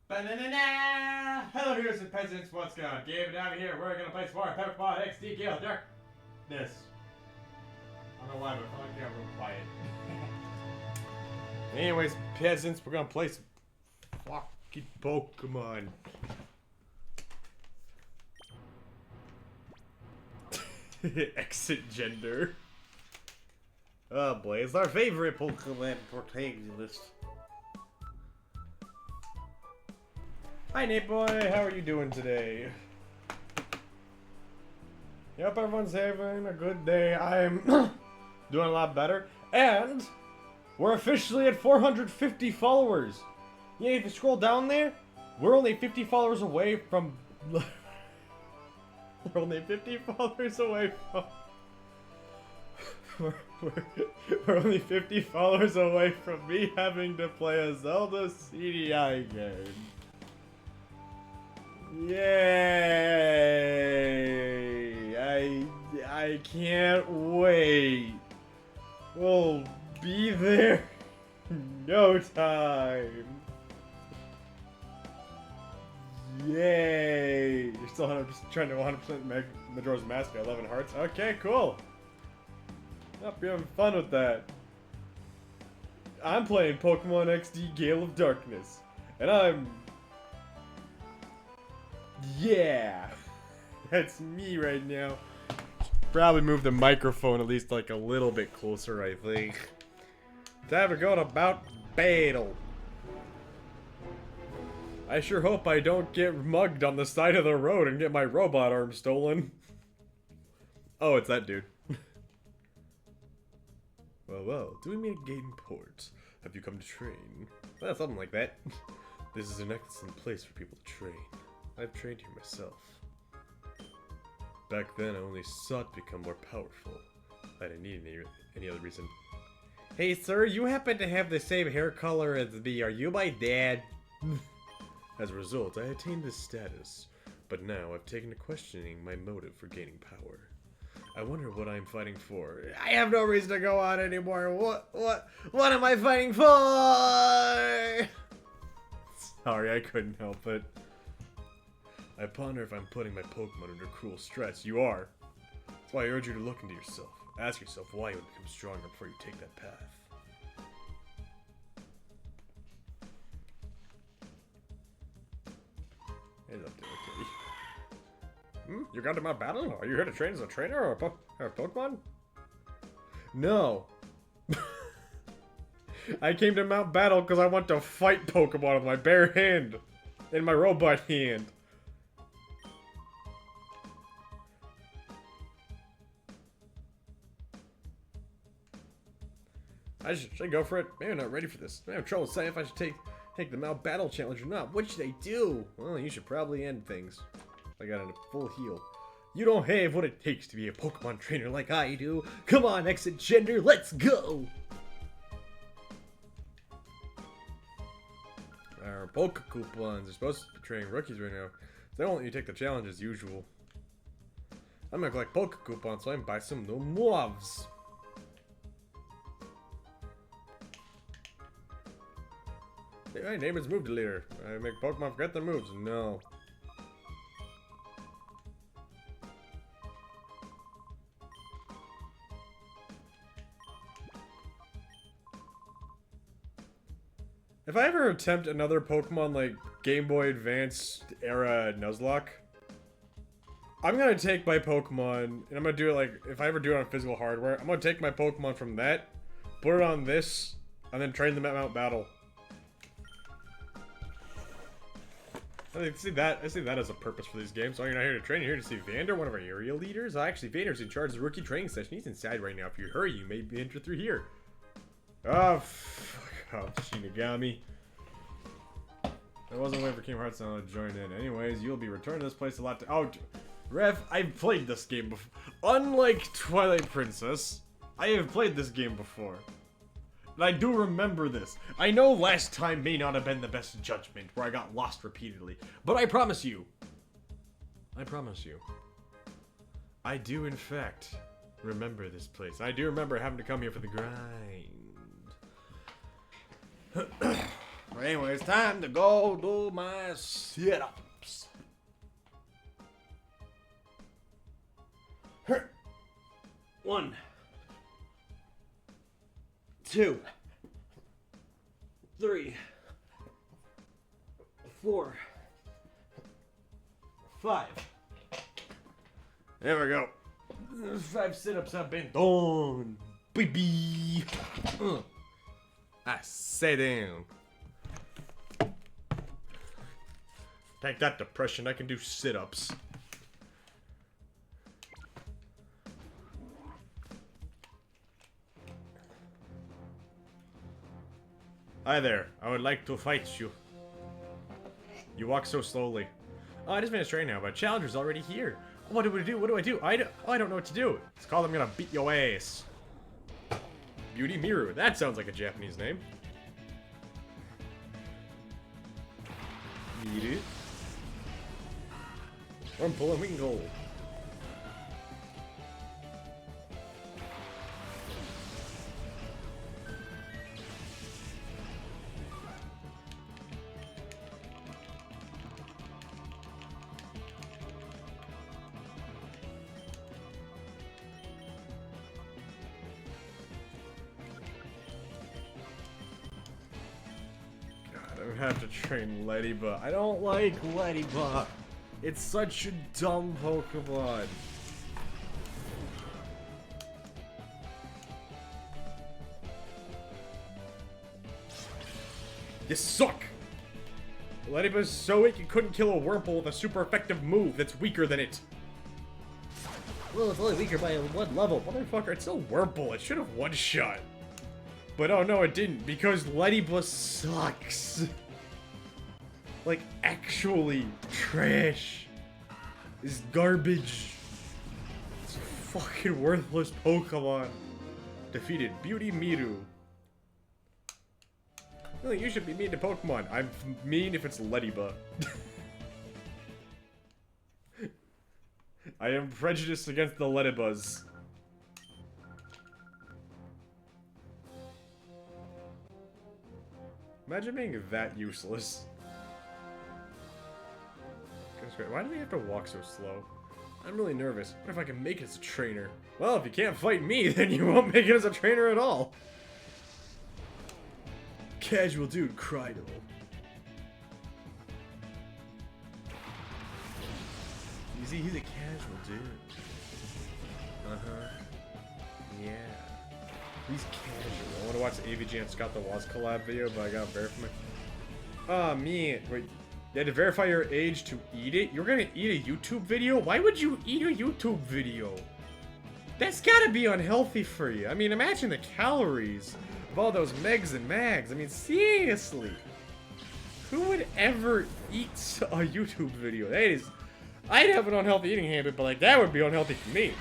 Ba-na-na-na! Hello, heroes and peasants. What's going on? GamingNavi here. We're gonna play some more Pokemon XD Gale Darkness. I don't know why, but I feel like I'm real quiet. Anyways, peasants, we're gonna play some fucking Pokemon. Exit gender. Oh boy, it's our favorite Pokemon protagonist. Hi Nate boy, how are you doing today? Yep, everyone's having a good day. I'm doing a lot better. And we're officially at 450 followers. Yeah, if you scroll down there, we're only 50 followers away from... we're only 50 followers away from... we're only 50 followers away from me having to play a Zelda CDI game. Yay! I can't wait. We'll be there in no time. Yay! You're still 100% trying to 100% Majora's Mask at 11 hearts. Okay, cool. Yep, you're having fun with that. I'm playing Pokemon XD Gale of Darkness, and I'm... yeah! That's me right now. Probably move the microphone at least like a little bit closer, I think. Time to go to about battle. I sure hope I don't get mugged on the side of the road and get my robot arm stolen. Oh, it's that dude. Well, doing me a game port. Have you come to train? Well, something like that. This is an excellent place for people to train. I've trained here myself. Back then, I only sought to become more powerful. I didn't need any other reason. Hey, sir, you happen to have the same hair color as me. Are you my dad? As a result, I attained this status. But now, I've taken to questioning my motive for gaining power. I wonder what I'm fighting for. I have no reason to go on anymore. What am I fighting for? Sorry, I couldn't help it. I ponder if I'm putting my Pokemon under cruel stress. You are. That's why I urge you to look into yourself. Ask yourself why you would become stronger before you take that path. Heads up there, okay. You got to my battle? Are you here to train as a trainer or a Pokemon? No. I came to Mount Battle because I want to fight Pokemon with my bare hand. In my robot hand. I should go for it. Maybe I'm not ready for this. I have trouble deciding if I should take the Mount Battle challenge or not. What should I do? Well, you should probably end things. I got a full heal. You don't have what it takes to be a Pokemon trainer like I do. Come on, exit gender, let's go! Our Pokecoupons are supposed to be training rookies right now. So they won't let you take the challenge as usual. I'm gonna collect Pokecoupons so I can buy some new moves. Hey, my name is Move Deleter. I make Pokemon forget their moves. No. If I ever attempt another Pokemon like Game Boy Advance era Nuzlocke, I'm gonna take my Pokemon and I'm gonna do it like, if I ever do it on physical hardware, I'm gonna take my Pokemon from that, put it on this, and then train them at Mount Battle. I see that as a purpose for these games. So you're not here to train, you're here to see Vander, one of our area leaders. Actually, Vander's in charge of the rookie training session. He's inside right now. If you hurry, you may enter through here. Oh, fuck off, Shinigami. I wasn't waiting for Kingdom Hearts to join in. Anyways, you'll be returning to this place a lot to— oh, Rev, I've played this game before. Unlike Twilight Princess, I have played this game before. And I do remember this. I know last time may not have been the best judgment, where I got lost repeatedly. But I promise you, I do in fact remember this place. I do remember having to come here for the grind. Anyway, it's time to go do my sit-ups. 1, 2, 3, 4, 5. There we go. 5 sit-ups have been done, baby. I sit down. Take that, depression. I can do sit-ups. Hi there. I would like to fight you. You walk so slowly. Oh, I just finished training now, but challenger's already here. What do we do? What do I do? I don't know what to do. It's called I'm gonna beat your ass. Beauty Miru. That sounds like a Japanese name. Miru. I'm pulling Wingle. I have to train Ladybug. I don't like Ladybug. It's such a dumb Pokemon. You suck! Ladybug's so weak you couldn't kill a Wurmple with a super effective move that's weaker than it. Well, it's only weaker by 1 level. Motherfucker, it's still Wurmple. It should have one-shot. But oh no, it didn't, because Ladybug sucks. Like, actually trash. Is garbage. It's a fucking worthless Pokemon. Defeated Beauty Miru. Well, you should be mean to Pokemon. I'm mean if it's Ladybug. I am prejudiced against the Ladybugs. Imagine being that useless. Why do we have to walk so slow? I'm really nervous. What if I can make it as a trainer? Well, if you can't fight me, then you won't make it as a trainer at all. Casual dude, Crydle. You see, he's a casual dude. Uh-huh. Yeah. He's casual. I want to watch the AVG and Scott the Wasp collab video, but I got buried from it. Oh, man. Wait. You had to verify your age to eat it? You're gonna eat a YouTube video? Why would you eat a YouTube video? That's gotta be unhealthy for you. I mean, imagine the calories of all those megs and mags. I mean, seriously. Who would ever eat a YouTube video? That is... I'd have an unhealthy eating habit, but like, that would be unhealthy for me.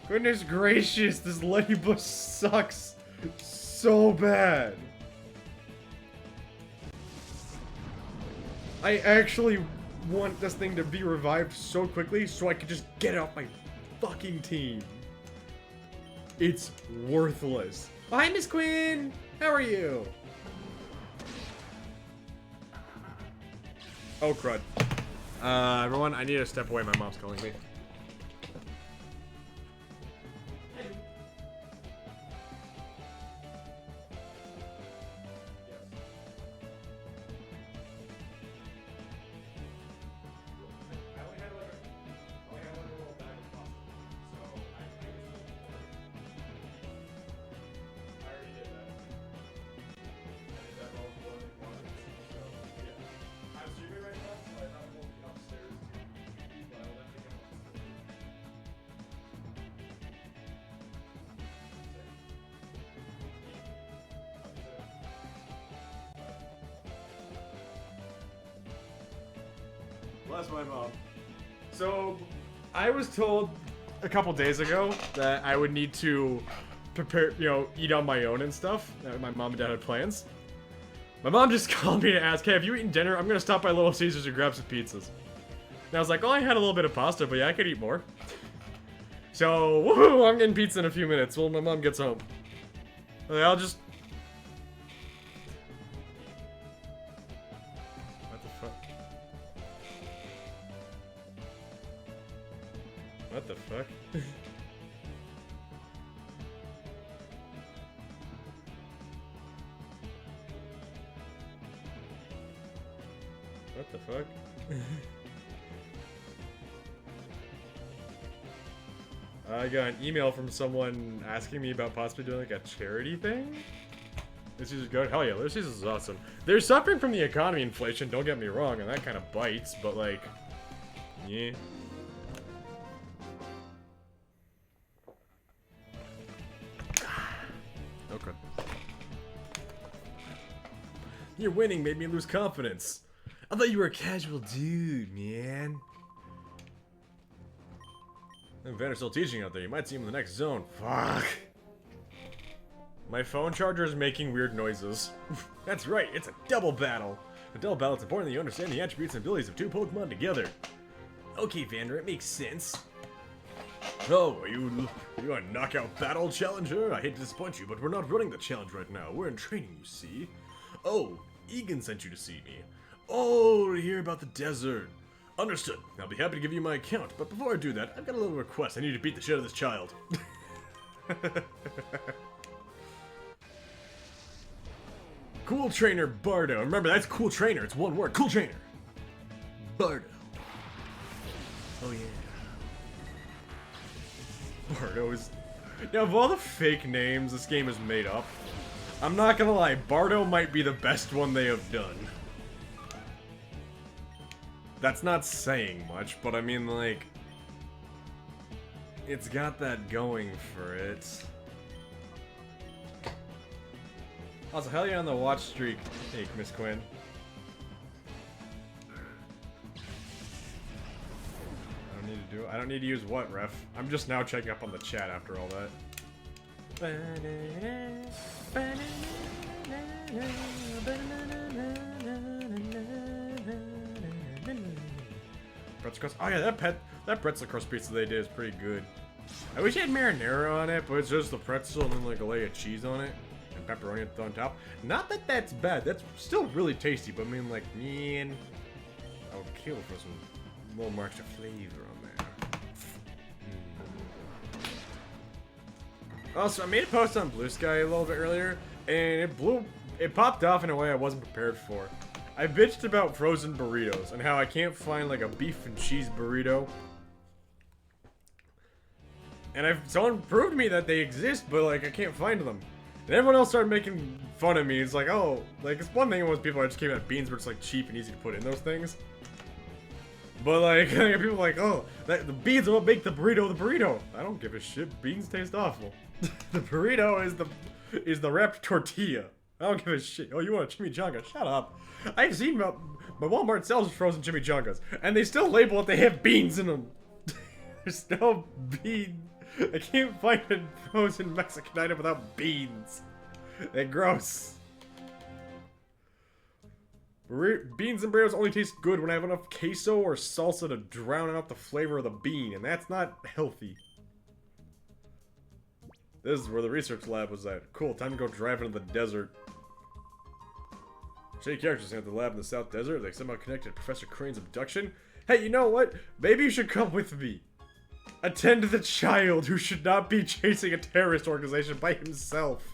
Goodness gracious, this Ladybug sucks so bad. I actually want this thing to be revived so quickly so I can just get it off my fucking team. It's worthless. Oh, hi, Miss Quinn! How are you? Oh, crud. Everyone, I need to step away. My mom's calling me. Bless my mom. So, I was told a couple days ago that I would need to prepare, you know, eat on my own and stuff. My mom and dad had plans. My mom just called me to ask, hey, have you eaten dinner? I'm gonna stop by Little Caesars and grab some pizzas. And I was like, oh, I had a little bit of pasta, but yeah, I could eat more. So, woohoo, I'm getting pizza in a few minutes when my mom gets home. Okay, I'll just... What the fuck? What the fuck? What the fuck? I got an email from someone asking me about possibly doing like a charity thing. This is good. Hell yeah, this is awesome. They're suffering from the economy inflation, don't get me wrong, and that kind of bites, but like, yeah. Okay. Your winning made me lose confidence. I thought you were a casual dude, man. Vander's still teaching out there. You might see him in the next zone. Fuck. My phone charger is making weird noises. That's right, it's a double battle. A double battle, it's important that you understand the attributes and abilities of two Pokemon together. Okay, Vander, it makes sense. Oh, are you a knockout battle challenger? I hate to disappoint you, but we're not running the challenge right now. We're in training, you see. Oh, Egan sent you to see me. Oh, to hear about the desert. Understood. I'll be happy to give you my account, but before I do that, I've got a little request. I need to beat the shit out of this child. Cool Trainer Bardo. Remember, that's Cool Trainer. It's one word. Cool Trainer. Bardo. Oh, yeah. Bardo is... Now, of all the fake names this game has made up, I'm not gonna lie, Bardo might be the best one they have done. That's not saying much, but I mean, like... It's got that going for it. Also, hell yeah on the watch streak. Hey, Miss Quinn. I don't need to use what, ref? I'm just now checking up on the chat after all that. Pretzel crust. Oh yeah, that pretzel crust pizza they did is pretty good. I wish it had marinara on it, but it's just the pretzel and then like a layer of cheese on it and pepperoni on top. Not that that's bad. That's still really tasty, but I mean, like, man, I would kill for some little more extra flavor on there. Also, I made a post on Blue Sky a little bit earlier, and it popped off in a way I wasn't prepared for. I bitched about frozen burritos and how I can't find like a beef and cheese burrito. And someone proved to me that they exist, but like I can't find them. And everyone else started making fun of me. It's like, oh, like it's one thing when people just came out beans where it's like cheap and easy to put in those things. But like, people are like, oh, the beans are what make the burrito the burrito. I don't give a shit. Beans taste awful. The burrito is the wrapped tortilla. I don't give a shit. Oh, you want a chimichanga? Shut up. I've seen my Walmart sells frozen chimichangas, and they still label it they have beans in them. There's no bean. I can't find a frozen Mexican item without beans. They're gross. Beans and burritos only taste good when I have enough queso or salsa to drown out the flavor of the bean, and that's not healthy. This is where the research lab was at. Cool, time to go drive into the desert. Shady characters at the lab in the South Desert. They somehow connected to Professor Crane's abduction. Hey, you know what? Maybe you should come with me. Attend to the child who should not be chasing a terrorist organization by himself.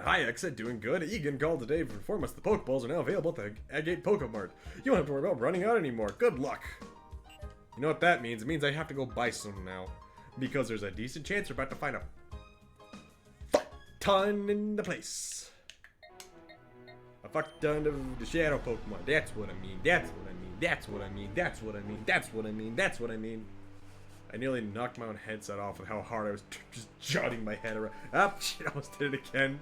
Hi, Exit, doing good. Egan called today to inform us the Pokeballs are now available at the Agate Pokemart. You don't have to worry about running out anymore. Good luck. You know what that means? It means I have to go buy some now. Because there's a decent chance we're about to find a fuck-ton in the place. A fuck-ton of the shadow Pokemon. That's what I mean. That's what I mean. That's what I mean. That's what I mean. That's what I mean. That's what I mean. I nearly knocked my own headset off with how hard I was just jotting my head around. Ah, shit, I almost did it again.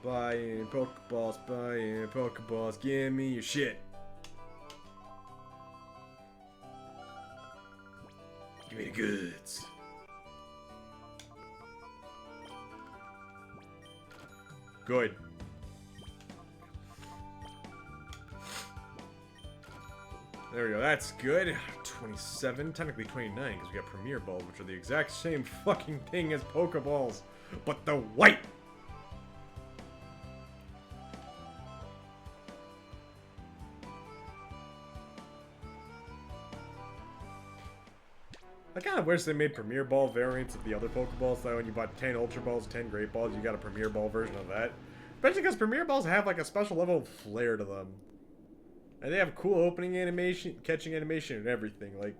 Buying Pokeballs, give me your shit. Give me the goods. Good. There we go, that's good. 27, technically 29, because we got Premier Balls, which are the exact same fucking thing as Pokeballs, but the white! I kind of wish they made Premier Ball variants of the other Pokeballs, so when you bought 10 Ultra Balls, 10 Great Balls, you got a Premier Ball version of that. Especially because Premier Balls have like a special level of flair to them. And they have cool opening animation, catching animation, and everything. Like,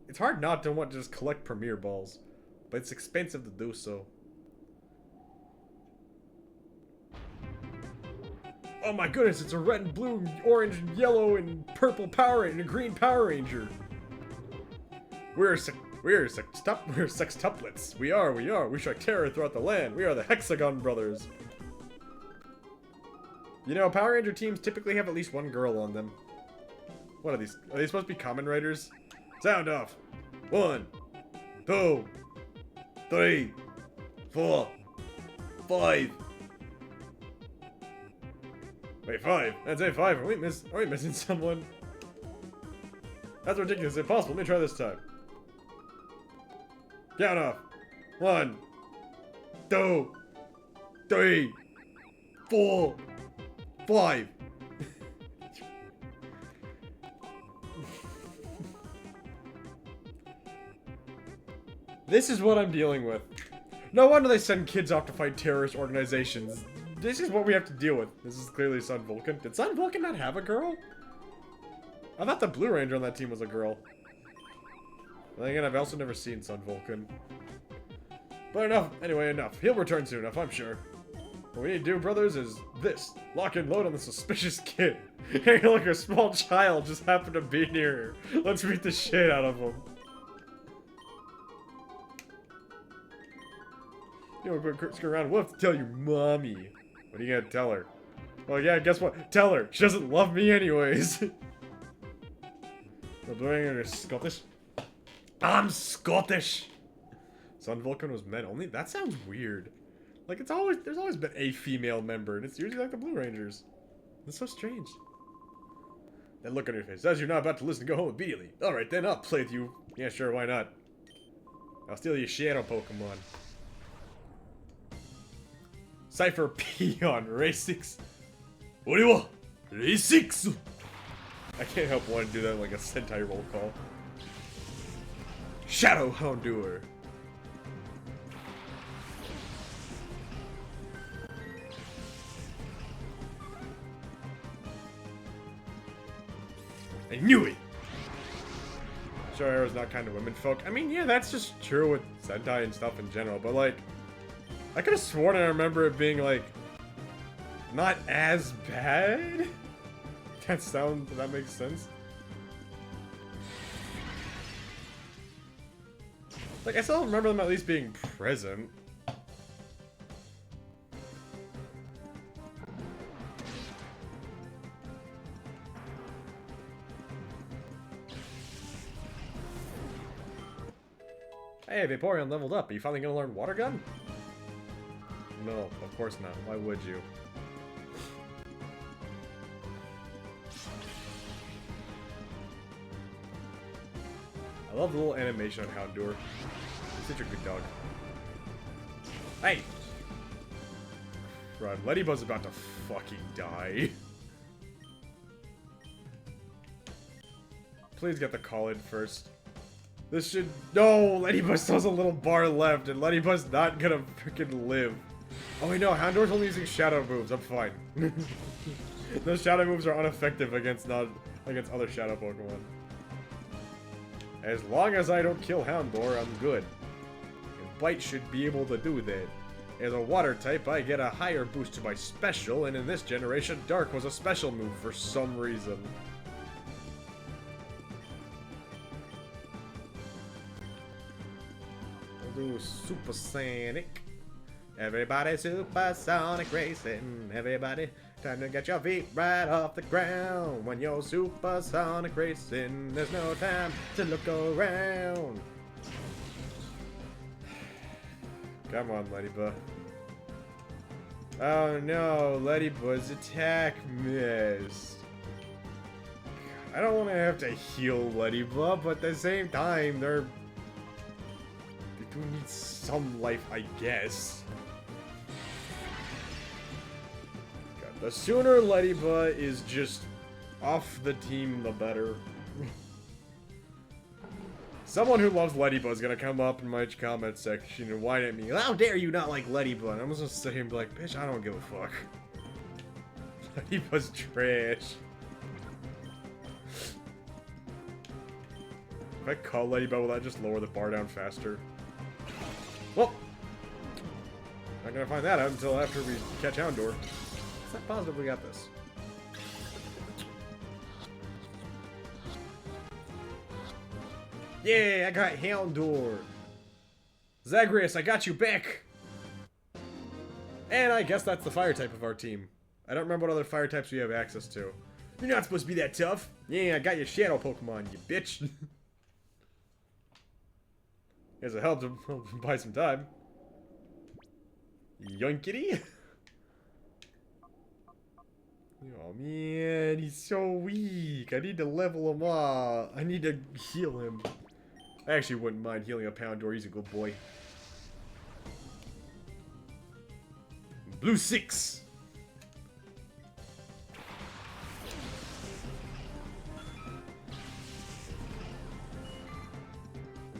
it's hard not to want to just collect Premier Balls. But it's expensive to do so. Oh my goodness, it's a red and blue, and orange and yellow and purple Power Ranger and a green Power Ranger. We're sextuplets. We are. We strike terror throughout the land. We are the Hexagon Brothers. You know, Power Ranger teams typically have at least one girl on them. What are these? Are they supposed to be Kamen Riders? Sound off. 1, 2, 3, 4, 5. Wait, 5? I'd say 5. Are we missing someone? That's ridiculous. Impossible. Let me try this time. Count off. 1, 2, 3, 4, 5. This is what I'm dealing with. No wonder they send kids off to fight terrorist organizations. This is what we have to deal with. This is clearly Sun Vulcan. Did Sun Vulcan not have a girl? I thought the Blue Ranger on that team was a girl. Then again, I've also never seen Sun Vulcan. But enough. Anyway, enough. He'll return soon enough, I'm sure. What we need to do, brothers, is this. Lock and load on the suspicious kid. Hey, look, a small child just happened to be near here. Let's beat the shit out of him. You know, screw around. We'll have to tell your mommy. What are you gonna tell her? Well, yeah, guess what? Tell her. She doesn't love me anyways. The Blue Ranger is Scottish. I'm Scottish! Sun Vulcan was men only? That sounds weird. Like, there's always been a female member, and it's usually like the Blue Rangers. That's so strange. That look on your face. As you're not about to listen, go home immediately. Alright then, I'll play with you. Yeah, sure, why not? I'll steal your shadow Pokemon. Cipher Peon, Race 6. What do you want? Race 6! I can't help wanting to do that in like a Sentai roll call. Shadow Houndour. I knew it! Sure, Arrow's not kind of women folk. I mean, yeah, that's just true with Sentai and stuff in general, but like, I could have sworn I remember it being like, not as bad? Does that makes sense? Like, I still remember them at least being present. Hey, Vaporeon leveled up. Are you finally gonna learn Water Gun? No, of course not. Why would you? I love the little animation on Houndour. He's such a good dog. Hey! Run. Ladybug's about to fucking die. Please get the call in first. This should... No! Ladybug still has a little bar left, and Ladybug's not gonna freaking live. Oh wait, no. Houndour's only using shadow moves. I'm fine. Those shadow moves are ineffective against other shadow Pokemon. As long as I don't kill Houndour, I'm good. And Bite should be able to do that. As a water type, I get a higher boost to my special, and in this generation, Dark was a special move for some reason. I'll do Supersonic. Everybody supersonic racing. Everybody, time to get your feet right off the ground. When you're supersonic racing, there's no time to look around. Come on, Ladybug. Oh no, Ladybug's attack missed. I don't want to have to heal Ladybug, but at the same time, they do need some life, I guess. God, the sooner Ladybug is just off the team, the better. Someone who loves Ladybug is gonna come up in my comment section and whine at me, how dare you not like Ladybug? I'm just gonna sit here and be like, bitch, I don't give a fuck. Ladybug's trash. If I call Ladybug, will that just lower the bar down faster? Well, not gonna find that out until after we catch Houndour. It's not positive we got this. Yeah, I got Houndour. Zagreus, I got you back. And I guess that's the fire type of our team. I don't remember what other fire types we have access to. You're not supposed to be that tough. Yeah, I got your shadow Pokemon, you bitch. Guess it helped him buy some time. Yoinkity. Oh man, he's so weak. I need to level him up. I need to heal him. I actually wouldn't mind healing a Houndour. He's a good boy. Blue 6.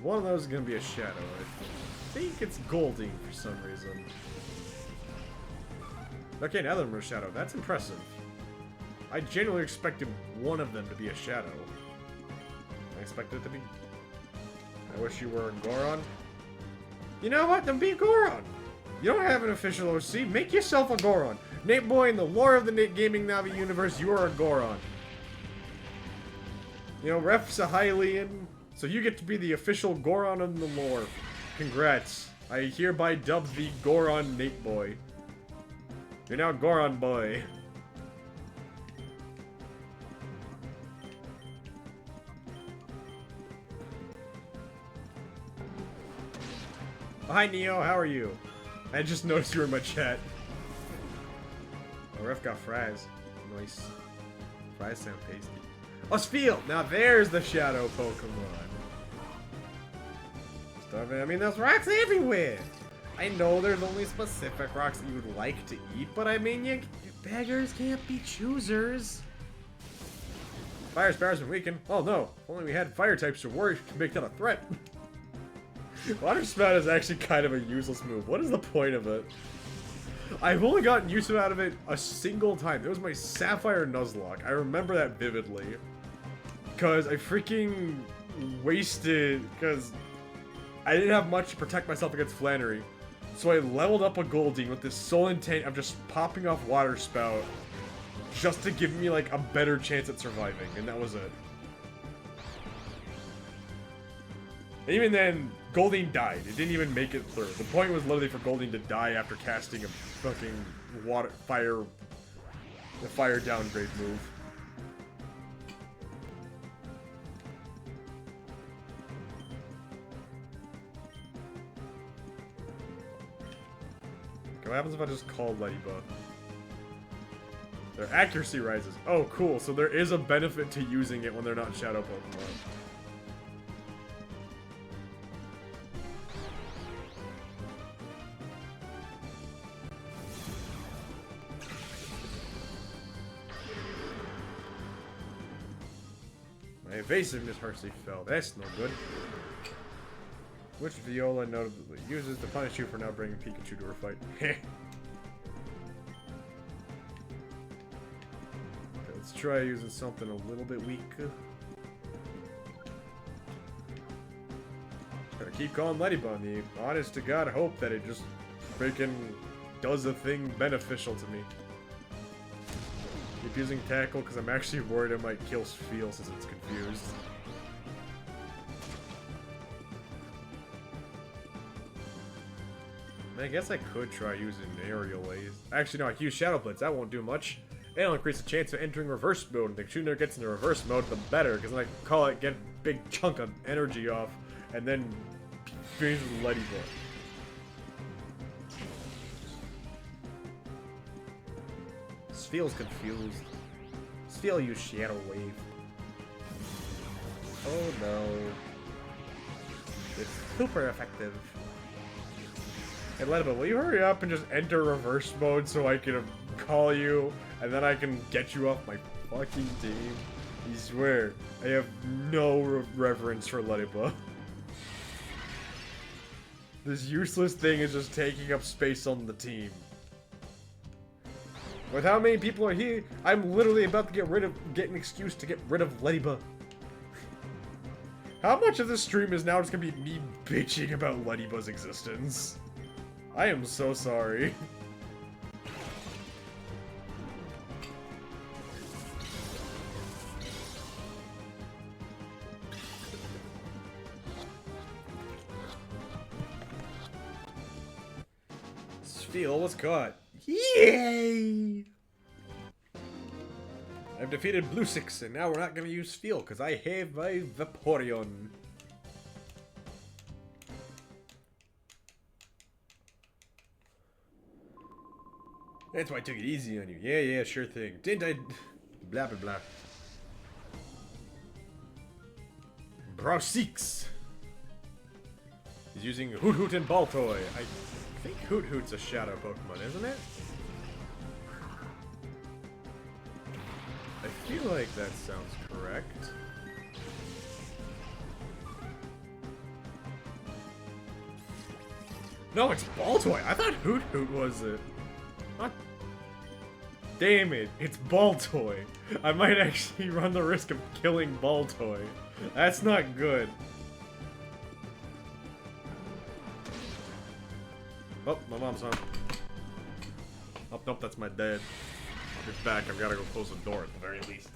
One of those is gonna be a shadow. I think it's Golding for some reason. Okay, now that we're a shadow, that's impressive. I genuinely expected one of them to be a shadow. I expected it to be. I wish you were a Goron. You know what? Then be Goron. You don't have an official OC. Make yourself a Goron. Nate Boy, in the lore of the GamingNavi universe, you are a Goron. You know, Ref's a Hylian, so you get to be the official Goron in the lore. Congrats. I hereby dub thee Goron Nate Boy. You're now Goron Boy. Oh, hi Neo, how are you? I just noticed you were in my chat. Oh, Ref got fries. Nice. Fries sound tasty. Oh, Spheal! Now there's the shadow Pokemon. I mean, there's rocks everywhere! I know there's only specific rocks that you would like to eat, but I mean, you beggars can't be choosers. Fire Sparrow's been weakened. Oh no, if only we had fire types to worry to make that a threat. Water Spout is actually kind of a useless move. What is the point of it? I've only gotten use out of it a single time. It was my Sapphire Nuzlocke. I remember that vividly. Because I freaking wasted... Because I didn't have much to protect myself against Flannery. So I leveled up a Goldeen with this sole intent of just popping off Water Spout. Just to give me, like, a better chance at surviving. And that was it. And even then... Goldeen died. It didn't even make it through. The point was literally for Goldeen to die after casting a fucking the fire downgrade move. Okay, what happens if I just call Ladybug? Their accuracy rises. Oh, cool. So there is a benefit to using it when they're not Shadow Pokemon. My evasiveness harshly fell. That's no good. Which Viola notably uses to punish you for not bringing Pikachu to her fight. Okay, let's try using something a little bit weaker. Gotta keep calling Ladybug. The honest to God hope that it just freaking does a thing beneficial to me. Keep using Tackle because I'm actually worried I might kill Spheal since it's confused. I guess I could try using Aerial Ace. Actually, no, I can use Shadow Blitz. That won't do much. It'll increase the chance of entering reverse mode. And the sooner it gets into reverse mode, the better. Because then I can call it, get a big chunk of energy off, and then finish with Ladybug. Spheal's confused. Spheal use Shadow Wave. Oh no. It's super effective. Hey, Ledba, will you hurry up and just enter reverse mode so I can call you, and then I can get you off my fucking team? I swear, I have no reverence for Ledba. This useless thing is just taking up space on the team. With how many people are here, I'm literally about to get an excuse to get rid of Ledba. How much of this stream is now just gonna be me bitching about Ledba's existence? I am so sorry. Spheal was caught. Yay! I've defeated Blue Six, and now we're not gonna use Spheal because I have my Vaporeon. That's why I took it easy on you. Yeah, yeah, sure thing. Didn't I? Blah, blah, blah. Browsix. He's using Hoot Hoot and Baltoy. I think Hoot Hoot's a shadow Pokemon, isn't it? I feel like that sounds correct. No, it's Baltoy. I thought Hoot Hoot was it. What? Damn it, it's Baltoy. I might actually run the risk of killing Baltoy. That's not good. Oh, my mom's home. Oh, nope, that's my dad. He's back. I've got to go close the door at the very least.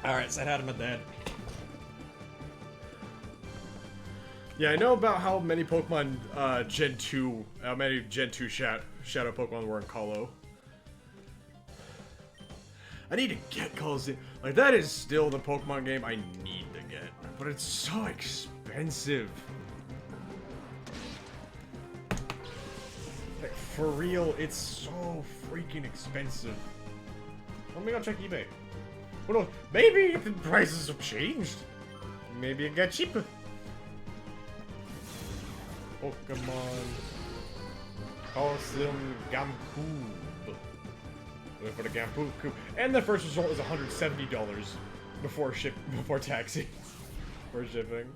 Alright, said hi to my dad. Yeah, I know about how many Pokemon Gen 2, how many Gen 2 Shadow Pokemon were in Colo. I need to get Colosseum. Like, that is still the Pokemon game I need to get. But it's so expensive. Like, for real, it's so freaking expensive. Let me go check eBay. Who knows? Maybe the prices have changed. Maybe it got cheaper. Pokemon Colosseum Gamcube. Looking for the Gamcube. And the first result is $170 before taxes. For shipping.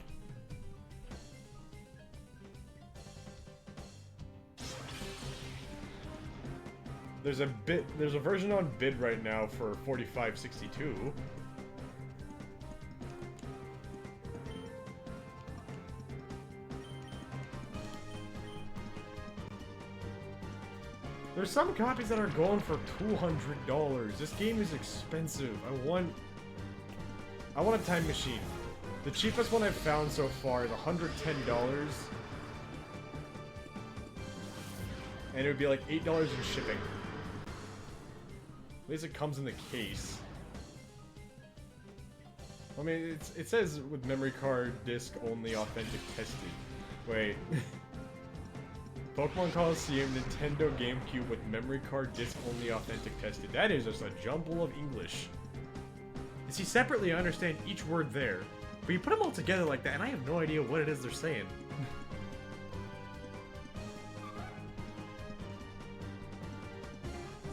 There's a version on bid right now for $45.62. There's some copies that are going for $200. This game is expensive. I want a time machine. The cheapest one I've found so far is $110. And it would be like $8 in shipping. At least it comes in the case. I mean, it says with memory card disc only authentic tested. Wait. Pokemon Colosseum, Nintendo GameCube with memory card disc only authentic tested. That is just a jumble of English. You see, separately I understand each word there, but you put them all together like that and I have no idea what it is they're saying.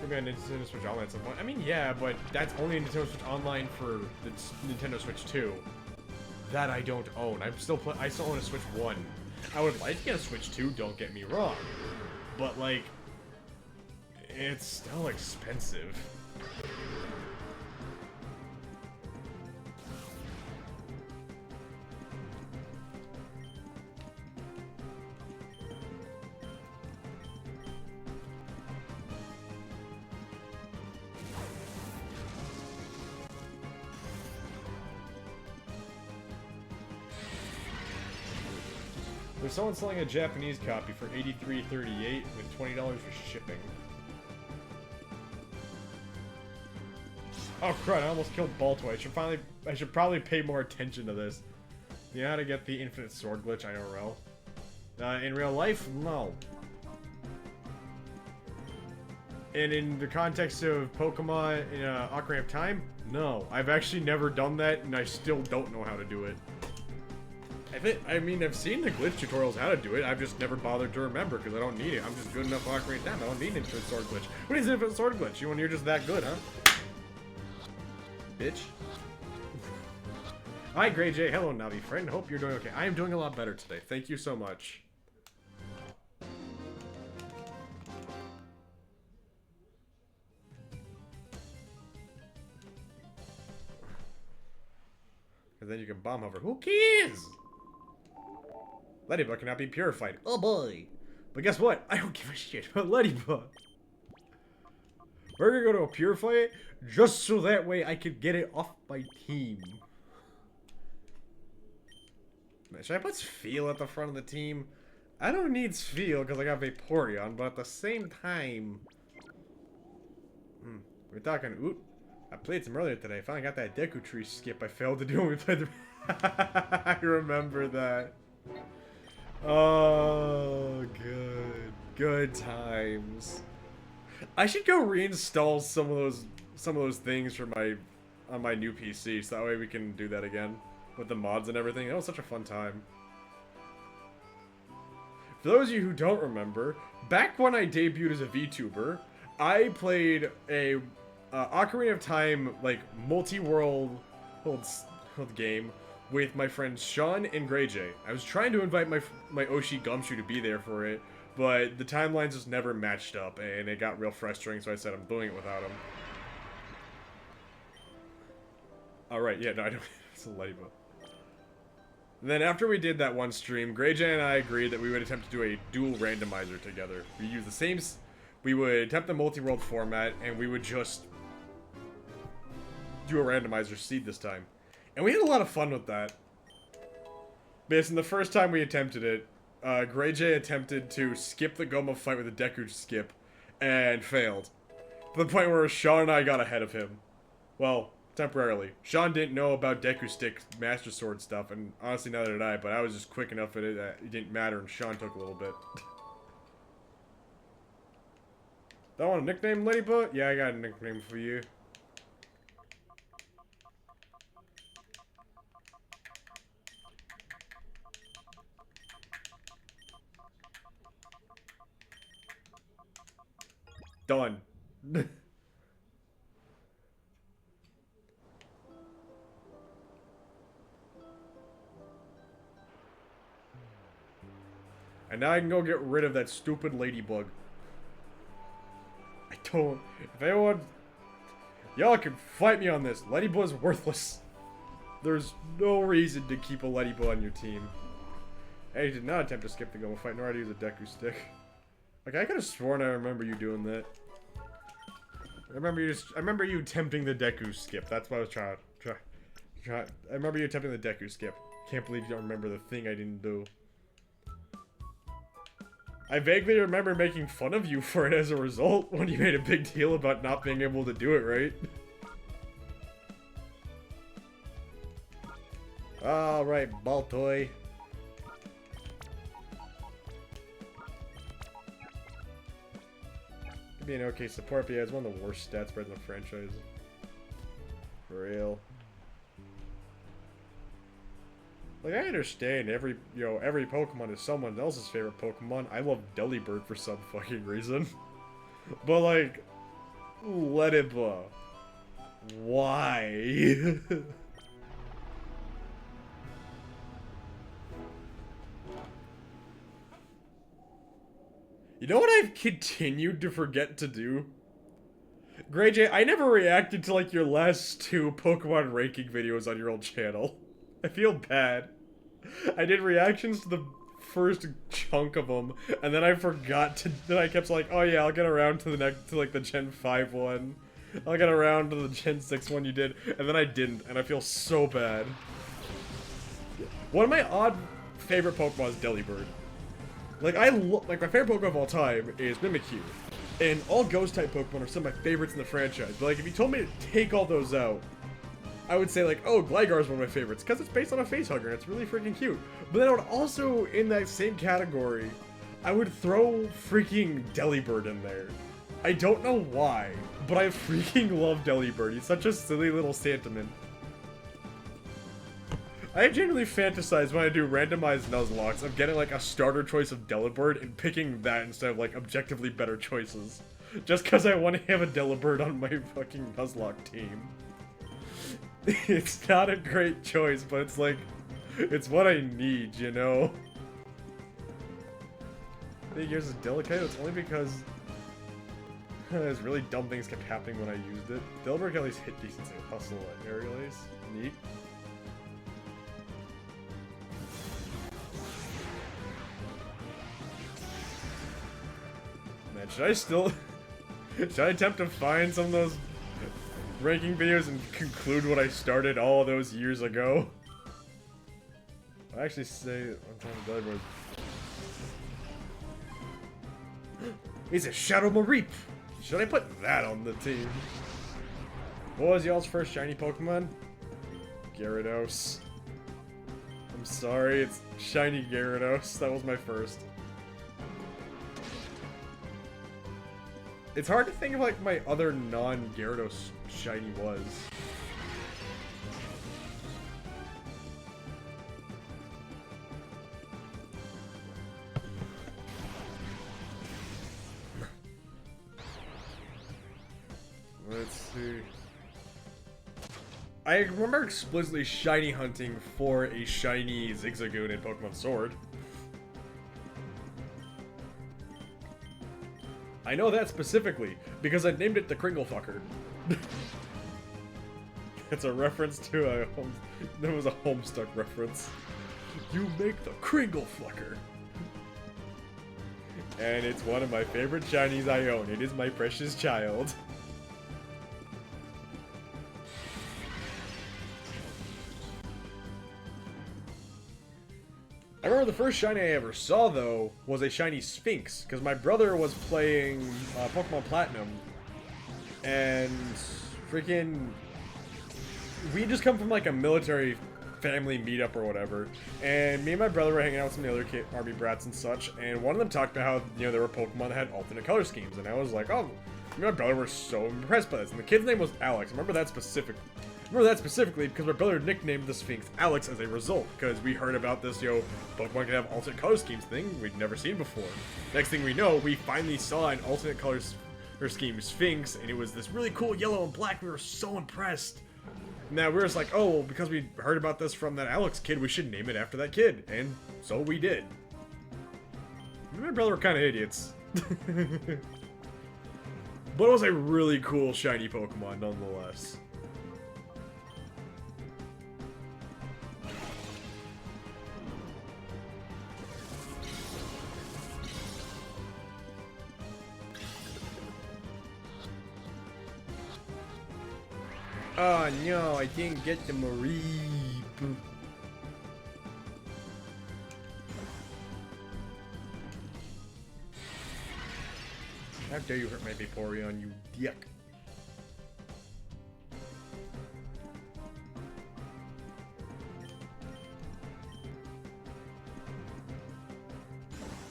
Maybe on Nintendo Switch Online at some point. I mean, yeah, but that's only Nintendo Switch Online for the Nintendo Switch 2. That I don't own. I still own a Switch 1. I would like to get a Switch 2, don't get me wrong. But, like, it's still expensive. There's someone selling a Japanese copy for $83.38 with $20 for shipping. Oh crud, I almost killed Balto. I should probably pay more attention to this. You know how to get the infinite sword glitch IRL? In real life? No. And in the context of Pokemon in Ocarina of Time? No. I've actually never done that, and I still don't know how to do it. I mean, I've seen the glitch tutorials how to do it, I've just never bothered to remember, because I don't need it. I'm just good enough Ocarina of Time, I don't need an infinite sword glitch. What is an infinite sword glitch? You're just that good, huh? Bitch. Hi, Gray J. Hello, Navi friend. Hope you're doing okay. I am doing a lot better today. Thank you so much. And then you can bomb hover. Who cares? Ladybug cannot be purified. Oh boy. But guess what? I don't give a shit about Ladybug. We're gonna go to a purify it just so that way I could get it off my team. Should I put Sfeel at the front of the team? I don't need Sfeel because I got Vaporeon, but at the same time... we're talking... Oop. I played some earlier today. I finally got that Deku Tree skip I failed to do when we played the... I remember that. Oh, good. Good times. I should go reinstall some of those things for on my new PC, so that way we can do that again. With the mods and everything. That was such a fun time. For those of you who don't remember, back when I debuted as a VTuber, I played a Ocarina of Time, like, multi-world game with my friends Sean and Gray J. I was trying to invite my Oshi Gumshoe to be there for it, but the timelines just never matched up, and it got real frustrating, so I said I'm doing it without him. Alright, yeah, no, I don't... It's a Ladybug. Then after we did that one stream, Gray J and I agreed that we would attempt to do a dual randomizer together. We use the same... We would attempt the multi-world format, and we would just do a randomizer seed this time. And we had a lot of fun with that. Based on the first time we attempted it, Gray J attempted to skip the Goma fight with a Deku skip, and failed. To the point where Sean and I got ahead of him. Well... temporarily. Sean didn't know about Deku Stick Master Sword stuff, and honestly neither did I, but I was just quick enough at it that it didn't matter, and Sean took a little bit. Do I want a nickname, Ladybug? Yeah, I got a nickname for you. Done. And now I can go get rid of that stupid Ladybug. I don't... If anyone... Y'all can fight me on this. Ladybug's worthless. There's no reason to keep a Ladybug on your team. Hey, you did not attempt to skip the Goma fight, nor how to use a Deku Stick. Like, I could have sworn I remember you doing that. I remember you attempting the Deku skip. That's what I was trying. I remember you attempting the Deku skip. Can't believe you don't remember the thing I didn't do. I vaguely remember making fun of you for it as a result when you made a big deal about not being able to do it right. Alright, Baltoy. Could be an okay support, but yeah, it's one of the worst stat spreads in the franchise. For real. Like, I understand every Pokemon is someone else's favorite Pokemon. I love Delibird for some fucking reason. But, like, let it be. Why? You know what I've continued to forget to do? Gray J, I never reacted to, like, your last 2 Pokemon ranking videos on your old channel. I feel bad. I did reactions to the first chunk of them, and then I forgot to. Then I kept like, oh yeah, I'll get around to the next, to like the Gen 5 one. I'll get around to the Gen 6 one you did, and then I didn't, and I feel so bad. One of my odd favorite Pokemon is Delibird. Like, like, my favorite Pokemon of all time is Mimikyu. And all Ghost-type Pokemon are some of my favorites in the franchise. But, like, if you told me to take all those out, I would say, like, oh, Gligar is one of my favorites. Because it's based on a facehugger, and it's really freaking cute. But then I would also, in that same category, I would throw freaking Delibird in there. I don't know why, but I freaking love Delibird. He's such a silly little sentiment. I genuinely fantasize when I do randomized Nuzlocks of getting like a starter choice of Delibird and picking that instead of like objectively better choices. Just because I want to have a Delibird on my fucking Nuzlocke team. It's not a great choice, but it's like, it's what I need, you know? I think yours is Delicato, it's only because there's really dumb things kept happening when I used it. Delibird can at least hit decent things. Hustle at Aerial Ace. Neat. Man, should I still... should I attempt to find some of those ranking videos and conclude what I started all those years ago? I actually say... I'm trying to Delibird. He's a Shadow Mareep! Should I put that on the team? What was y'all's first shiny Pokemon? Gyarados. I'm sorry, it's shiny Gyarados. That was my first. It's hard to think of like my other non-Gyarados shiny was. Let's see. I remember explicitly shiny hunting for a shiny Zigzagoon in Pokemon Sword. I know that specifically because I named it the Kringle Fucker. It's a reference to a there was a Homestuck reference. You make the Kringle Fucker. And it's one of my favorite shinies I own. It is my precious child. I remember the first shiny I ever saw, though, was a shiny Sphinx, because my brother was playing Pokemon Platinum, and freaking... we just come from, like, a military family meetup or whatever, and me and my brother were hanging out with some of the other army brats and such, and one of them talked about how, you know, there were Pokemon that had alternate color schemes, and I was like, oh, me and my brother were so impressed by this, and the kid's name was Alex. I remember that specifically because my brother nicknamed the Sphinx Alex as a result, because we heard about this, you know, Pokemon can have alternate color schemes thing we'd never seen before. Next thing we know, we finally saw an alternate color scheme Sphinx, and it was this really cool yellow and black. We were so impressed. Now we were just like, oh, well, because we heard about this from that Alex kid, we should name it after that kid, and so we did. Me and my brother were kind of idiots. But it was a really cool shiny Pokemon nonetheless. Oh no, I didn't get the Mareep. How dare you hurt my Vaporeon, you dick.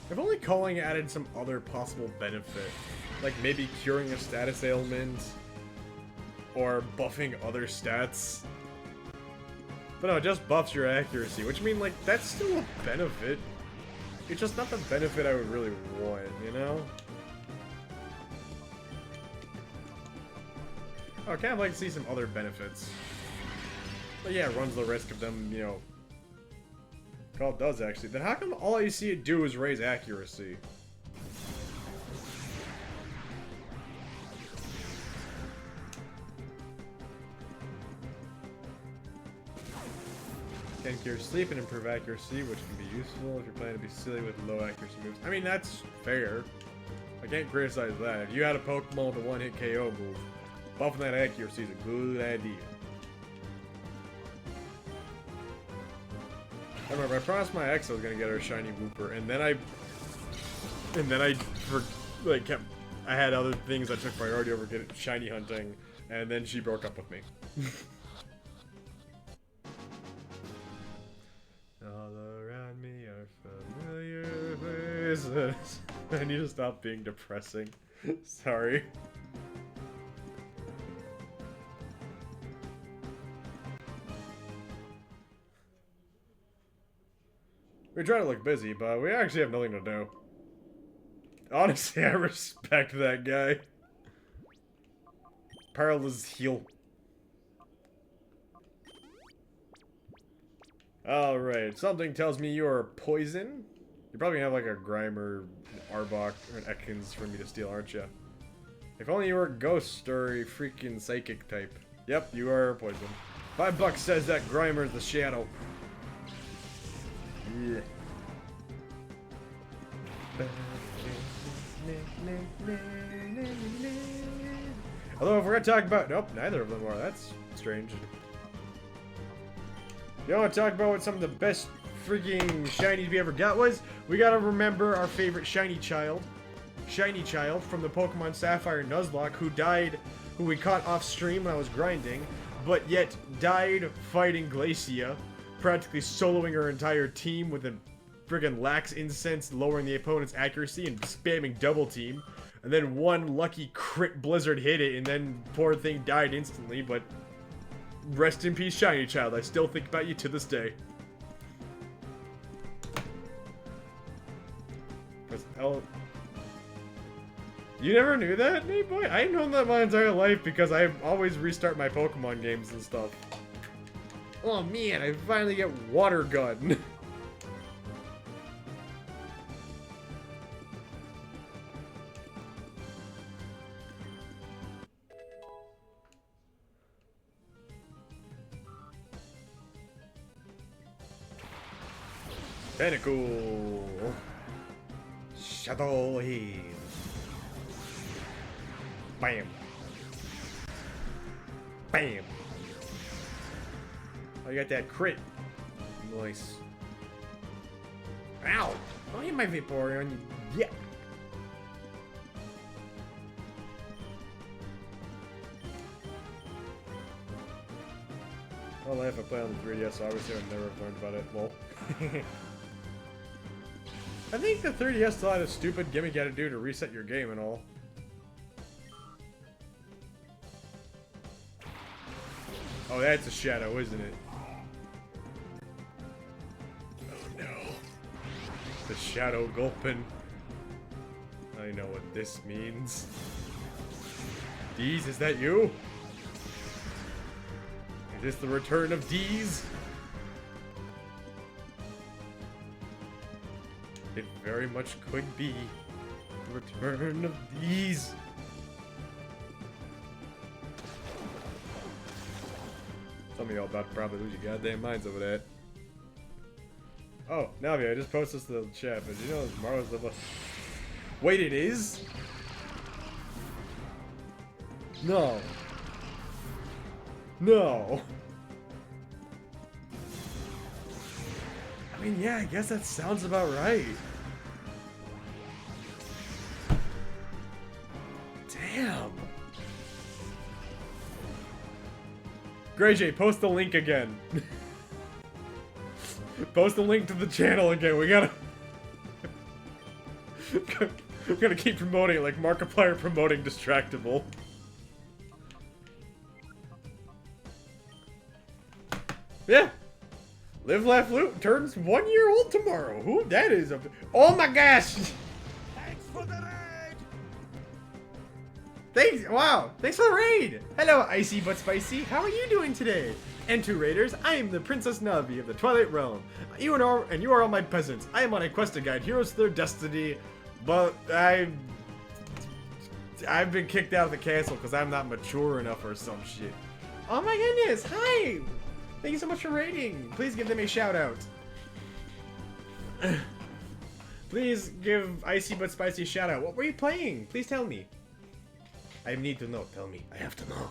If only calling added some other possible benefit, like maybe curing a status ailment, or buffing other stats. But no, it just buffs your accuracy, which means, like, that's still a benefit. It's just not the benefit I would really want, you know? Oh, I kind of like to see some other benefits. But yeah, it runs the risk of them, you know... Well, it does, actually. Then how come all you see it do is raise accuracy? Can cure sleep and improve accuracy, which can be useful if you're planning to be silly with low accuracy moves. I mean, that's fair. I can't criticize that. If you had a Pokemon with a one-hit KO move, buffing that accuracy is a good idea. I remember, I promised my ex I was going to get her a shiny Wooper, and then I And then I I had other things that took priority over getting shiny hunting, and then she broke up with me. All around me are familiar faces. I need to stop being depressing. Sorry. We try to look busy, but we actually have nothing to do. Honestly, I respect that guy. Perilous heal. Alright, something tells me you're poison. You probably have like a Grime or an Arbok or an Ekans for me to steal, aren't you? If only you were a ghost or a freaking psychic type. Yep, you are poison. $5 says that Grimer's the shadow. Yeah. Although if we're gonna talk about... Nope, neither of them are. That's strange. You want to talk about what some of the best freaking shinies we ever got was? We gotta remember our favorite shiny child. Shiny child from the Pokemon Sapphire Nuzlocke who died, who we caught off stream when I was grinding, but yet died fighting Glacia, practically soloing her entire team with a friggin' lax incense, lowering the opponent's accuracy and spamming double team. And then one lucky crit blizzard hit it, and then poor thing died instantly, but rest in peace, shiny child. I still think about you to this day. You never knew that, Nate boy? I've known that my entire life because I always restart my Pokemon games and stuff. Oh man, I finally get Water Gun. Pinnacle. Shadow Heat. Bam. Bam. Oh, you got that crit. Nice. Ow! Don't hit my Vaporeon, you... Yeah! I'll laugh I play on the 3DS, so obviously I've never learned about it. Well. I think the 3DS still had a stupid gimmick you had to do to reset your game and all. Oh, that's a shadow, isn't it? Oh no. The shadow gulpin. I know what this means. Deez, is that you? Is this the return of Deez? It very much could be the return of Deez. Some of y'all about to probably lose your goddamn minds over that. Oh, Navi, I just posted this to the chat, but you know tomorrow's the... Wait, it is? No. No. I mean, yeah, I guess that sounds about right. Damn. Grey J, post the link again. Post the link to the channel again. We gotta... We're gonna keep promoting it like Markiplier promoting Distractable. Yeah. Live, Laugh, Loot turns 1 year old tomorrow. Who that is? Oh my gosh! Thanks for the raid! Thanks, wow, thanks for the raid! Hello, Icy but Spicy, how are you doing today? And two raiders, I am the Princess Navi of the Twilight Realm. You are all my peasants. I am on a quest to guide heroes to their destiny, but I've been kicked out of the castle because I'm not mature enough or some shit. Oh my goodness, hi! Thank you so much for raiding. Please give them a shout out. Please give Icy but Spicy a shout out. What were you playing? Please tell me. I need to know. Tell me. I have to know.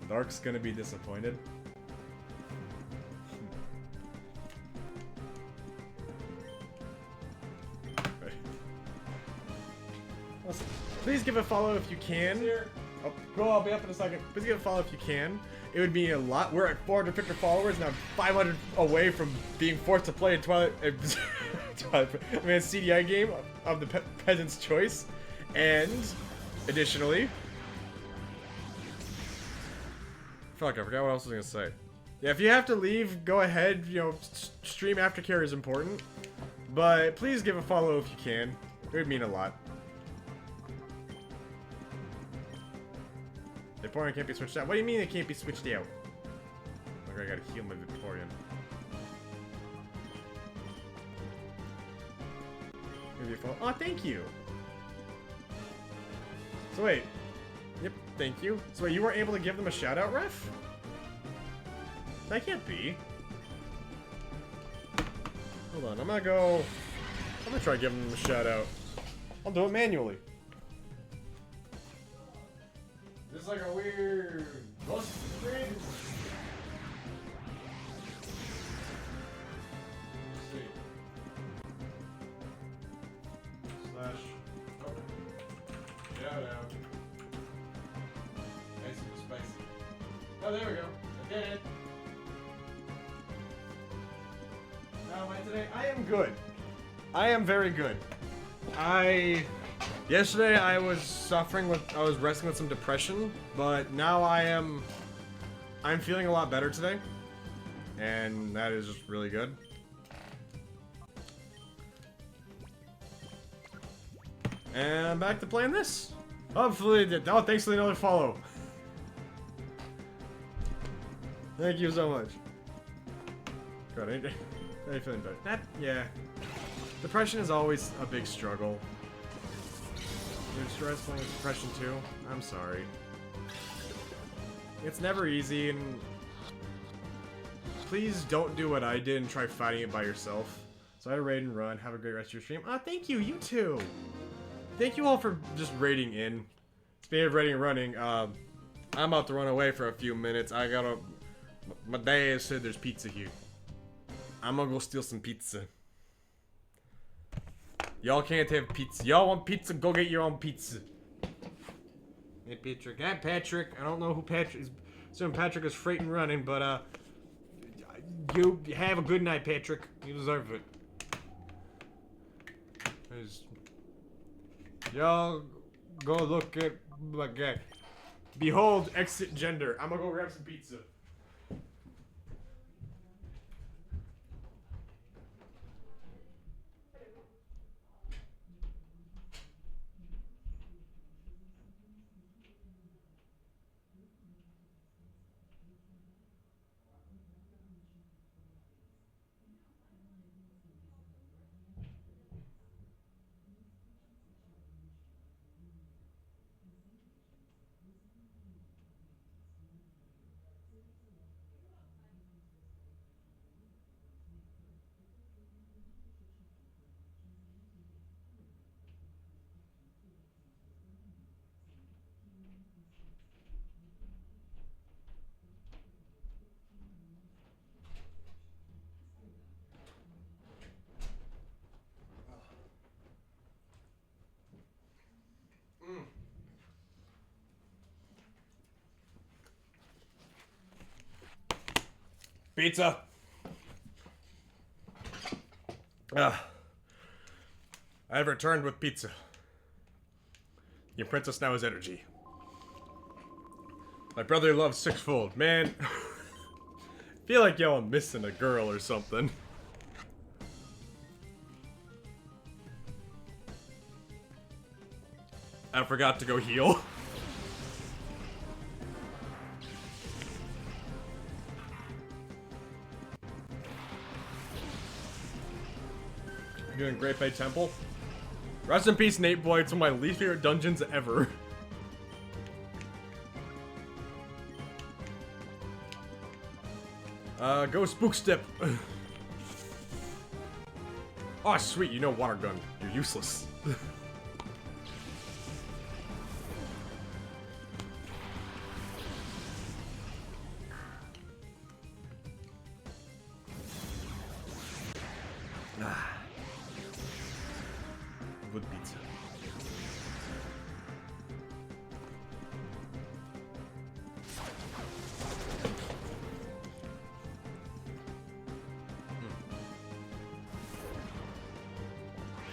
Dark's gonna be disappointed. Please give a follow if you can. Oh, go, I'll be up in a second. Please give a follow if you can. It would mean a lot. We're at 450 followers, and I'm 500 away from being forced to play a CDI game of the peasant's choice. And, additionally... Fuck, I forgot what else I was gonna say. Yeah, if you have to leave, go ahead. You know, stream aftercare is important. But please give a follow if you can. It would mean a lot. Vaporeon can't be switched out. What do you mean it can't be switched out? Like, I gotta heal my Vaporeon. Oh, thank you. So wait. Yep, thank you. So wait, you weren't able to give them a shout out, ref? That can't be. Hold on, I'm gonna try giving them a shout out. I'll do it manually. This is like a weird ghost screen. Let's see. Slash. Oh. Shout out. Nice and spicy. Oh, there we go. I did it. How am I today? I am good. I am very good. Yesterday I was wrestling with some depression, but now I'm feeling a lot better today. And that is just really good. And I'm back to playing this. Hopefully, oh, thanks for another follow. Thank you so much. God, I feeling better. Yeah. Depression is always a big struggle. You're stressing with depression too? I'm sorry. It's never easy, and please don't do what I did and try fighting it by yourself. So I raid and run. Have a great rest of your stream. Ah, thank you. You too. Thank you all for just raiding in. Speaking of raiding and running, I'm about to run away for a few minutes. My dad said there's pizza here. I'm gonna go steal some pizza. Y'all can't have pizza. Y'all want pizza? Go get your own pizza. Hey, Patrick. Hi, Patrick. I don't know who Patrick is. Assuming Patrick is freight and running, but, you have a good night, Patrick. You deserve it. Y'all go look at my guy. Behold, exit gender. I'm gonna go grab some pizza. Pizza. I have returned with pizza. Your princess now has energy. My brother loves sixfold. Man, feel like y'all are missing a girl or something. I forgot to go heal. Doing Great Bay Temple. Rest in peace, Nate Boy. It's one of my least favorite dungeons ever. Go Spook Step. Oh, sweet. You know water gun. You're useless.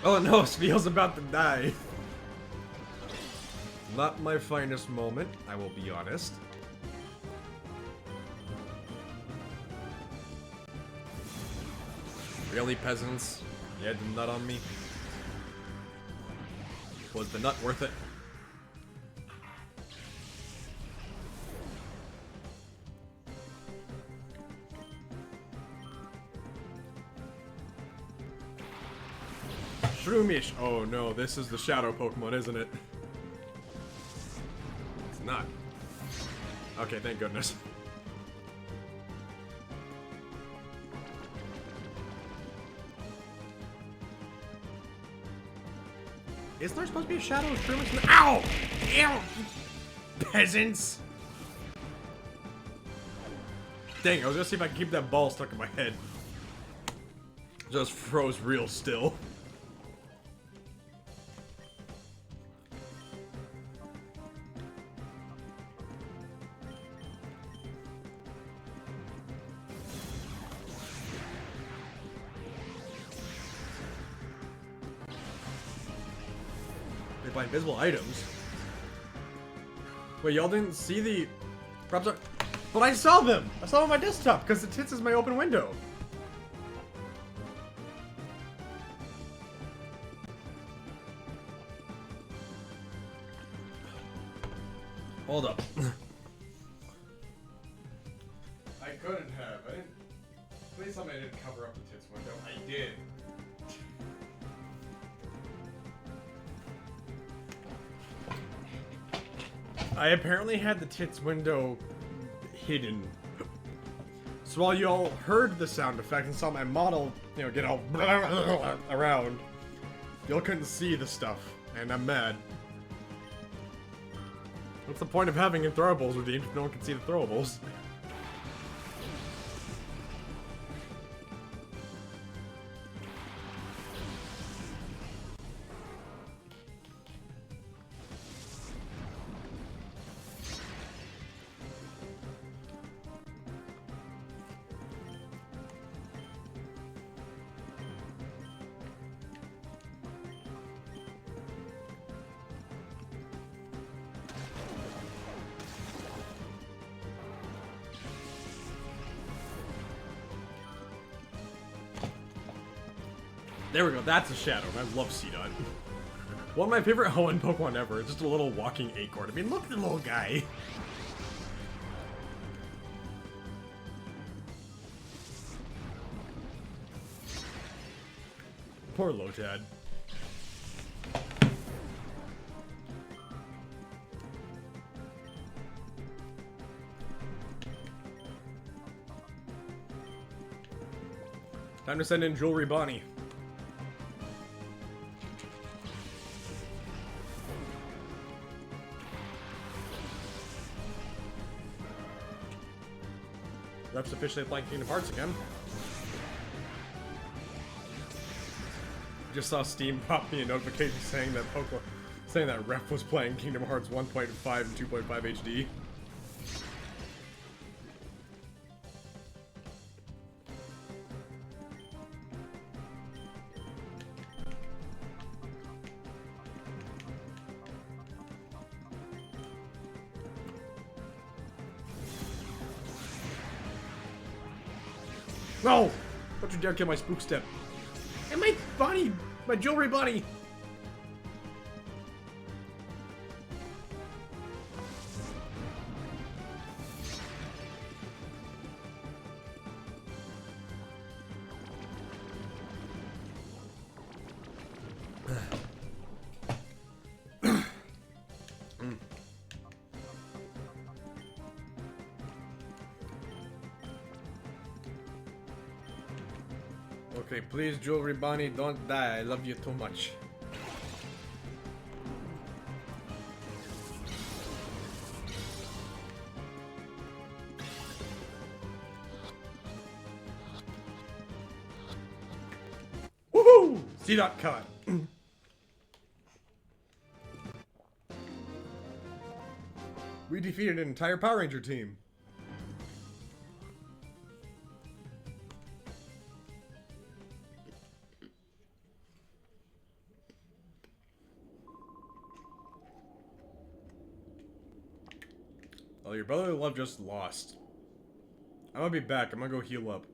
Oh no, Spiel's about to die. Not my finest moment, I will be honest. Really, peasants? You had the nut on me? Was the nut worth it? Shroomish! Oh no, this is the shadow Pokemon, isn't it? It's not. Okay, thank goodness. Isn't there supposed to be a shadow of Shroomish? Ow! Ew! Peasants! Dang, I was gonna see if I can keep that ball stuck in my head. Just froze real still. They buy invisible items. Wait, y'all didn't see the props? But I saw them! I saw them on my desktop, because the tits is my open window. Hold up. I couldn't have. I didn't. Please tell me I didn't cover up the tits window. I did. I apparently had the tits window hidden. So while you all heard the sound effect and saw my model, you know, get all around, y'all couldn't see the stuff, and I'm mad. What's the point of having throwables redeemed if no one can see the throwables? There we go, that's a shadow. I love Seedot. One of my favorite Hoenn Pokemon ever. It's just a little walking acorn. I mean, look at the little guy. Poor Lotad. Time to send in Jewelry Bonnie. Ref's officially playing Kingdom Hearts again. Just saw Steam pop me a notification saying that Ref was playing Kingdom Hearts 1.5 and 2.5 HD. No! Don't you dare kill my spook step. And my bunny! My jewelry bunny! Okay, please, Jewelry Bonnie, don't die. I love you too much. Woohoo! C-Dot cut. We defeated an entire Power Ranger team. Oh, your brotherly love just lost. I'm gonna be back. I'm gonna go heal up.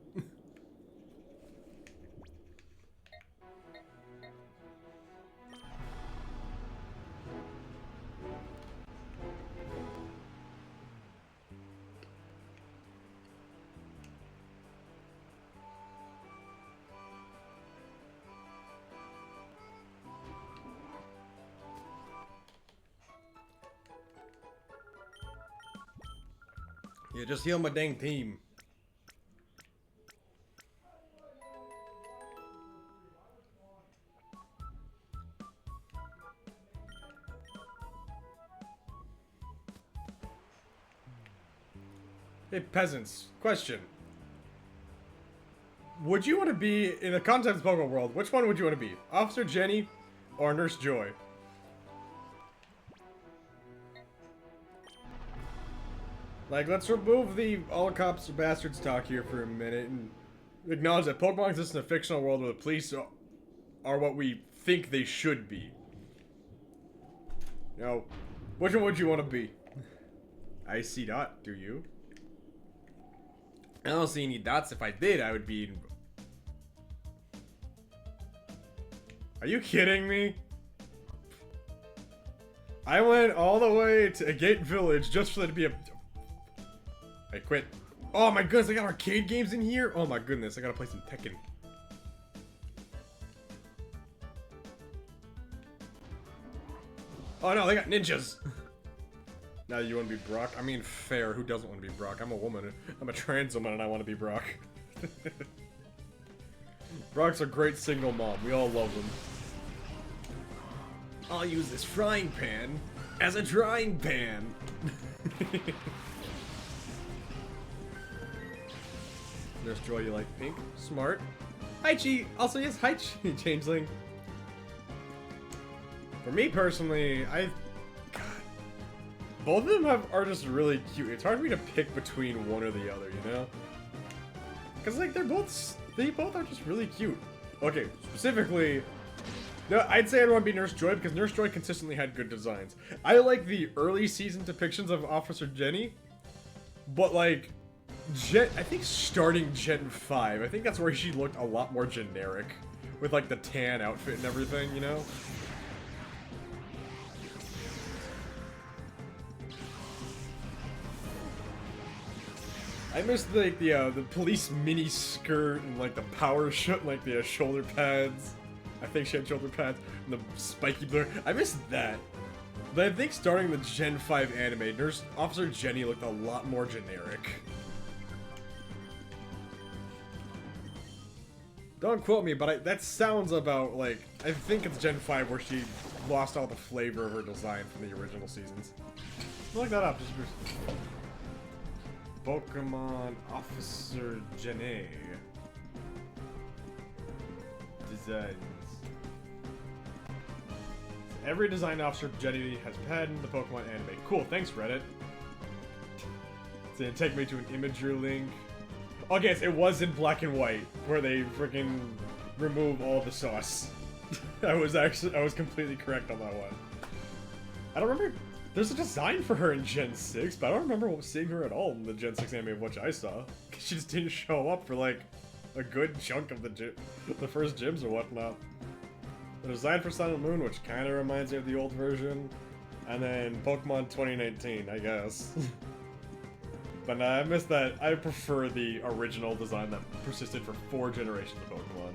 Yeah, just heal my dang team. Hey, peasants. Question. Would you want to be, in the context of Pokemon World, which one would you want to be? Officer Jenny or Nurse Joy? Like, let's remove the all cops are bastards talk here for a minute and acknowledge that Pokemon exists in a fictional world where the police are what we think they should be. Now, which one would you want to be? I see dot, do you? I don't see any dots. If I did, I would be... Are you kidding me? I went all the way to Gate Village just for there to be a... I quit. Oh my goodness, I got arcade games in here? Oh my goodness, I gotta play some Tekken. Oh no, they got ninjas! Now you wanna be Brock? I mean, fair, who doesn't wanna be Brock? I'm a woman, I'm a trans woman and I wanna be Brock. Brock's a great single mom, we all love him. I'll use this frying pan as a drying pan. Nurse Joy, you like pink? Smart. Hi, Chi. Also, yes, hi, Chi. Changeling. For me personally, God, both of them are just really cute. It's hard for me to pick between one or the other, you know? Because, like, they both are just really cute. Okay, specifically, no, I'd say I'd want to be Nurse Joy because Nurse Joy consistently had good designs. I like the early season depictions of Officer Jenny, but, like, I think starting Gen 5, I think that's where she looked a lot more generic. With like the tan outfit and everything, you know? I miss like the police mini skirt and like the power like the shoulder pads. I think she had shoulder pads and the spiky blur. I miss that. But I think starting the Gen 5 anime, Nurse Officer Jenny looked a lot more generic. Don't quote me, but that sounds about, like, I think it's Gen 5 where she lost all the flavor of her design from the original seasons. Look that up, just Pokemon Officer Jenny. Designs. Every design Officer Jenny has patented the Pokemon anime. Cool, thanks Reddit. So it take me to an imager link. Okay, so it was in black and white, where they freaking remove all the sauce. I was completely correct on that one. I don't remember, there's a design for her in Gen 6, but I don't remember seeing her at all in the Gen 6 anime of which I saw. She just didn't show up for like, a good chunk of the first gyms or whatnot. The design for Sun and Moon, which kinda reminds me of the old version, and then Pokemon 2019, I guess. But I miss that. I prefer the original design that persisted for 4 generations of Pokemon.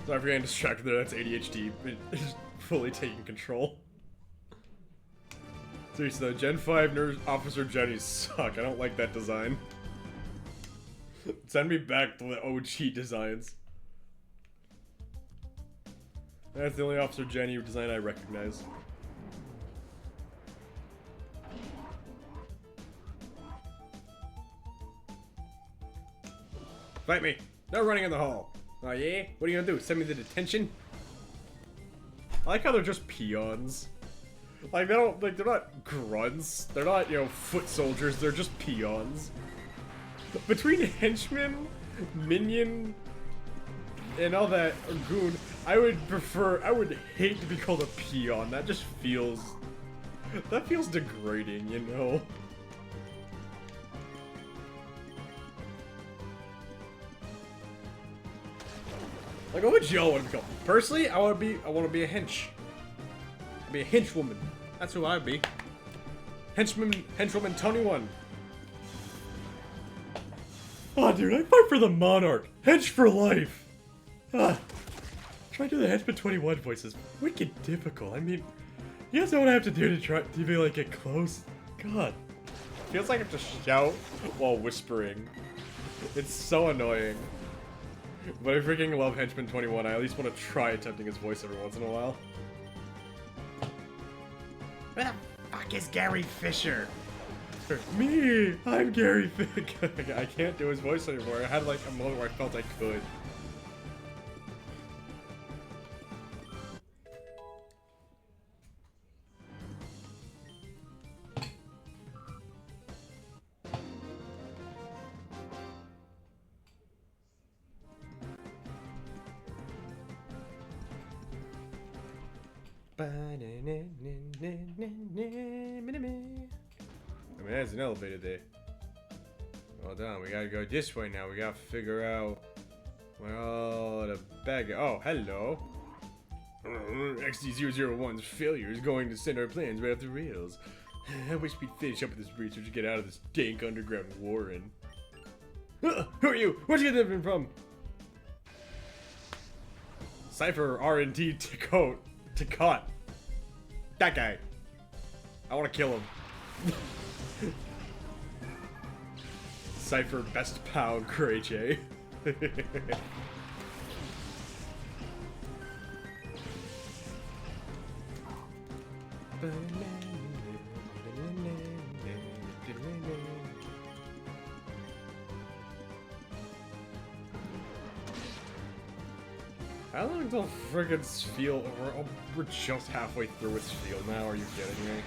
Sorry for getting distracted there, that's ADHD. It's fully taking control. Seriously though, Gen 5 Nurse Officer Jenny suck. I don't like that design. Send me back to the OG designs. That's the only Officer Jenny design I recognize. Fight me! No running in the hall! Oh yeah? What are you gonna do? Send me to detention? I like how they're just peons. Like, they don't, like, they're not grunts. They're not, you know, foot soldiers. They're just peons. Between henchman, minion, and all that goon, I would hate to be called a peon. That just feels... That feels degrading, you know? Like, what would y'all want to become? Personally, I want to be a hench. I'd be a henchwoman. That's who I'd be. Henchwoman Tony 1. Oh, dude, I fight for the monarch. Hench for life. Ah. Trying to do the Henchman 21 voice is wicked difficult. I mean, you guys know what I have to do to try to be like get close? God. Feels like I have to shout while whispering. It's so annoying. But I freaking love Henchman 21. I at least want to try attempting his voice every once in a while. Where the fuck is Gary Fisher? Me! I'm Gary Fisher. I can't do his voice anymore. I had like a moment where I felt I could. I mean, there's an elevator there. Hold on, we gotta go this way now. We gotta figure out where all the bag. Oh, hello. XD001's failure is going to send our plans right off the rails. I wish we'd finish up with this research and get out of this dank underground warren. Who are you? Where'd you get that from? Cipher R&D Ticot. That guy. I want to kill him. Cipher best pal Gray J. How long until friggin' Spiel? We're just halfway through with Spiel now, are you kidding me?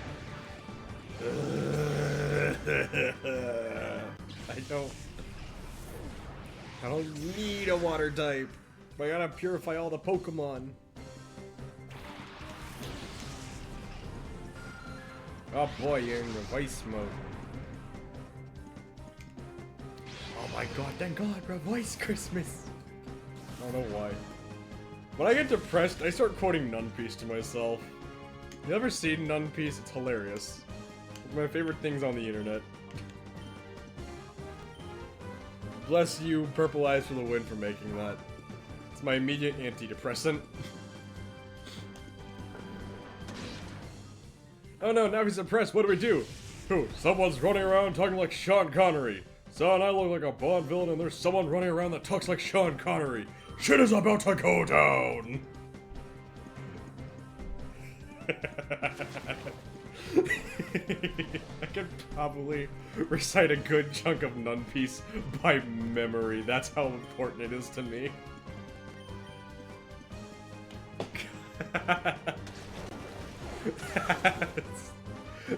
I don't need a water type. I gotta purify all the Pokemon. Oh boy, you're in revice mode. Oh my god, thank god, revice Christmas. I don't know why. When I get depressed, I start quoting Nun Piece to myself. You ever seen Nun Piece? It's hilarious. It's one of my favorite things on the internet. Bless you, Purple Eyes for the win for making that. It's my immediate antidepressant. Oh no, now he's depressed, what do we do? Who? Someone's running around talking like Sean Connery. Son, I look like a Bond villain and there's someone running around that talks like Sean Connery. Shit is about to go down! I could probably recite a good chunk of Nun Piece by memory. That's how important it is to me.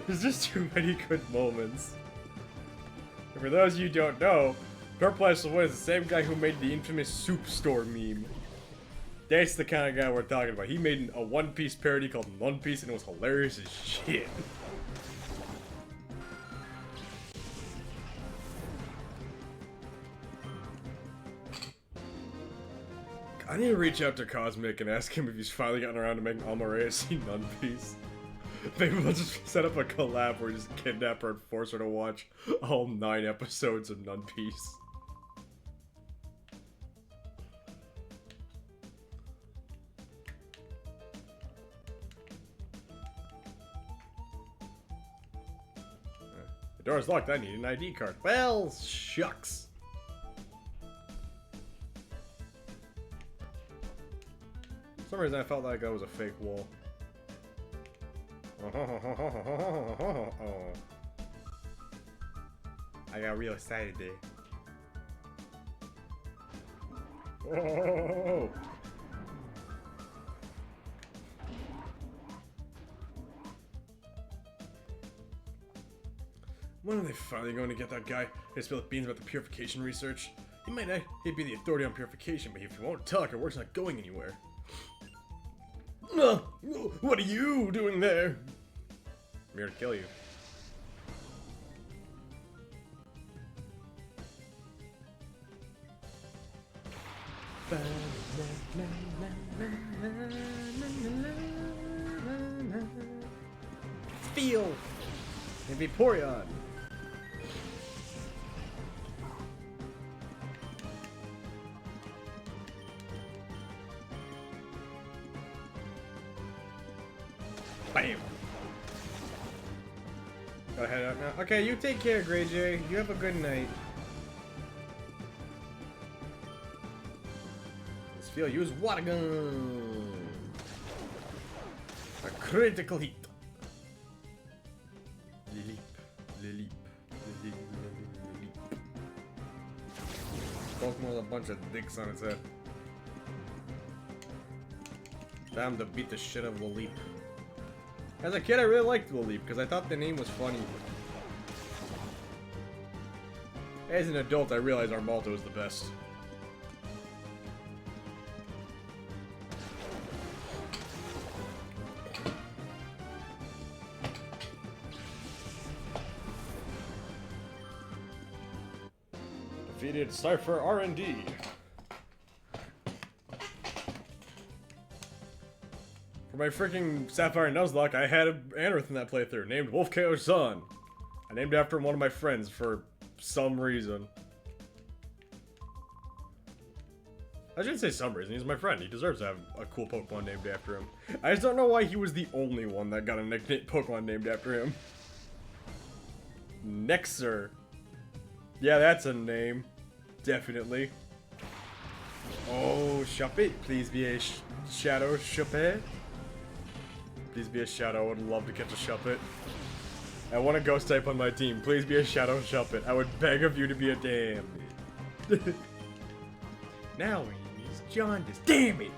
There's just too many good moments. And for those of you who don't know, Purple Eyes is the same guy who made the infamous Soup Store meme. That's the kind of guy we're talking about. He made a One Piece parody called One Piece and it was hilarious as shit. I need to reach out to Cosmic and ask him if he's finally gotten around to making Almarae One Piece. Maybe we'll just set up a collab where we just kidnap her and force her to watch all 9 episodes of One Piece. The door's locked, I need an ID card. Well, shucks. For some reason I felt like that was a fake wall. I got real excited there. Oh. When are they finally going to get that guy who spilled the beans about the purification research? He might not he'd be the authority on purification, but if he won't talk, our work's not going anywhere. What are you doing there? I'm here to kill you. Feel! Maybe Vaporeon. Bam! Go ahead out now. Okay, you take care, Grey J. You have a good night. Let's feel. Use water gun. A critical hit. Leap, leap, leap, leap. Pokemon with a bunch of dicks on its head. Time to beat the shit out of Leap. As a kid, I really liked Leap because I thought the name was funny. As an adult, I realized our Malto is the best. Defeated Cipher R&D. For my freaking Sapphire Nuzlocke, I had an Anorith in that playthrough named Wolf KO's son. I named it after one of my friends for some reason. I shouldn't say some reason, he's my friend. He deserves to have a cool Pokemon named after him. I just don't know why he was the only one that got a nickname Pokemon named after him. Nexer. Yeah, that's a name. Definitely. Oh, Shuppet. Please be a Shadow Shuppet. Please be a Shadow. I would love to catch a Shuppet. I want a Ghost type on my team. Please be a Shadow Shuppet. I would beg of you to be a damn. Now he's Jaundice. Damn it!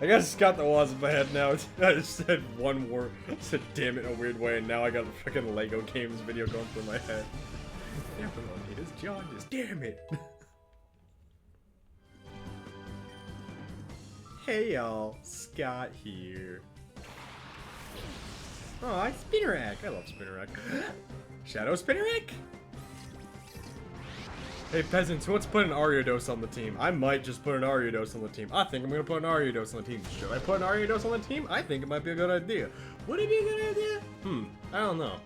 I got Scott the Wasp in my head now. I just said one word. I said damn it in a weird way, and now I got a freaking Lego Games video going through my head. Everyone, it is Jaundice. Damn it! Hey y'all, Scott here. Oh, it's Spinnerack. I love Spinnerack. Shadow Spinnerack? Hey peasants, who wants to put an Ariados on the team? I might just put an Ariados on the team. I think I'm gonna put an Ariados on the team. Should I put an Ariados on the team? I think it might be a good idea. Would it be a good idea? I don't know.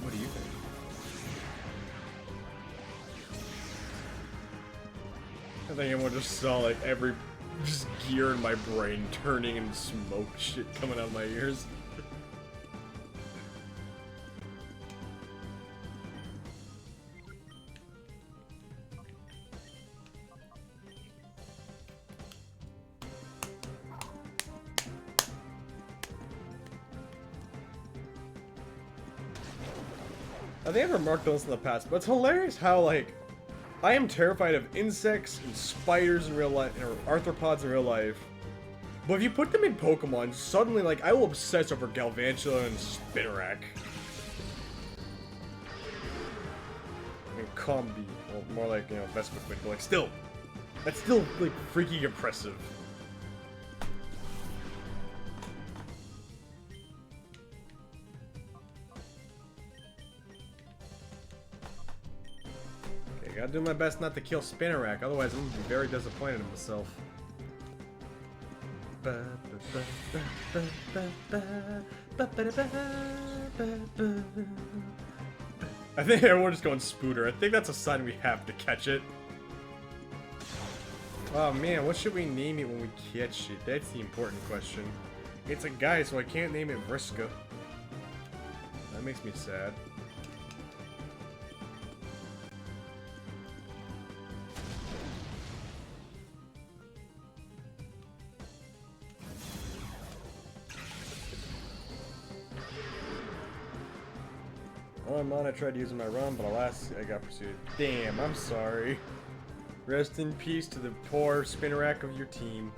What do you think? I think everyone just saw like every just gear in my brain turning and smoke shit coming out of my ears. I think I've remarked on this in the past, but it's hilarious how, like, I am terrified of insects and spiders in real life, or arthropods in real life. But if you put them in Pokemon, suddenly, like, I will obsess over Galvantula and Spinnerack. And Combi, well, more like, you know, Vespiquen, but, like, still. That's still, like, freaking impressive. Gotta do my best not to kill Spinnerack, otherwise I'm gonna be very disappointed in myself. I think everyone's just going Spooter. I think that's a sign we have to catch it. Oh man, what should we name it when we catch it? That's the important question. It's a guy, so I can't name it Vriska. That makes me sad. Oh, I'm on. I tried using my run, but alas, I got pursued. Damn, I'm sorry. Rest in peace to the poor Spinnerack of your team.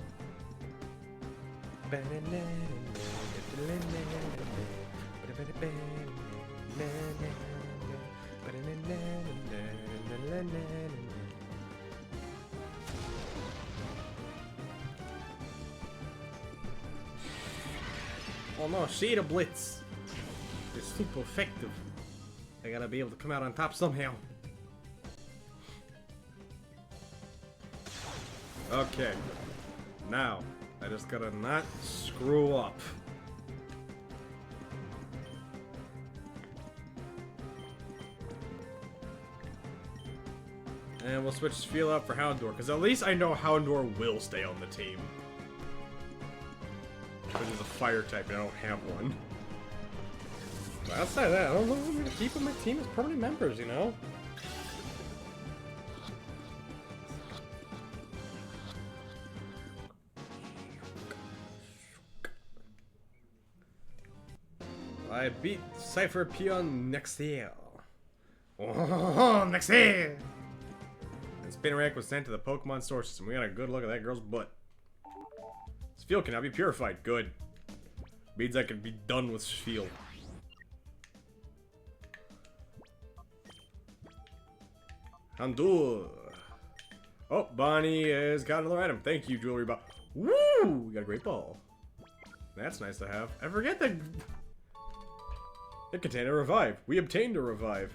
no, Shader Blitz. It's super effective. I gotta be able to come out on top somehow. Okay. Now, I just gotta not screw up. And we'll switch Feel out for Houndour, because at least I know Houndour will stay on the team. Because he's a fire type and I don't have one. But outside of that, I don't know if I'm going to keep on my team as permanent members, you know? I beat Cipher Peon next year. Oh, next year! And Spinnerack was sent to the Pokemon Store System. We got a good look at that girl's butt. Spheal cannot be purified. Good. Means I can be done with Spheal. Houndour. Oh, Bonnie has got another item. Thank you, Jewelry Ball. Woo! We got a great ball. That's nice to have. I forget that it contained a revive. We obtained a revive.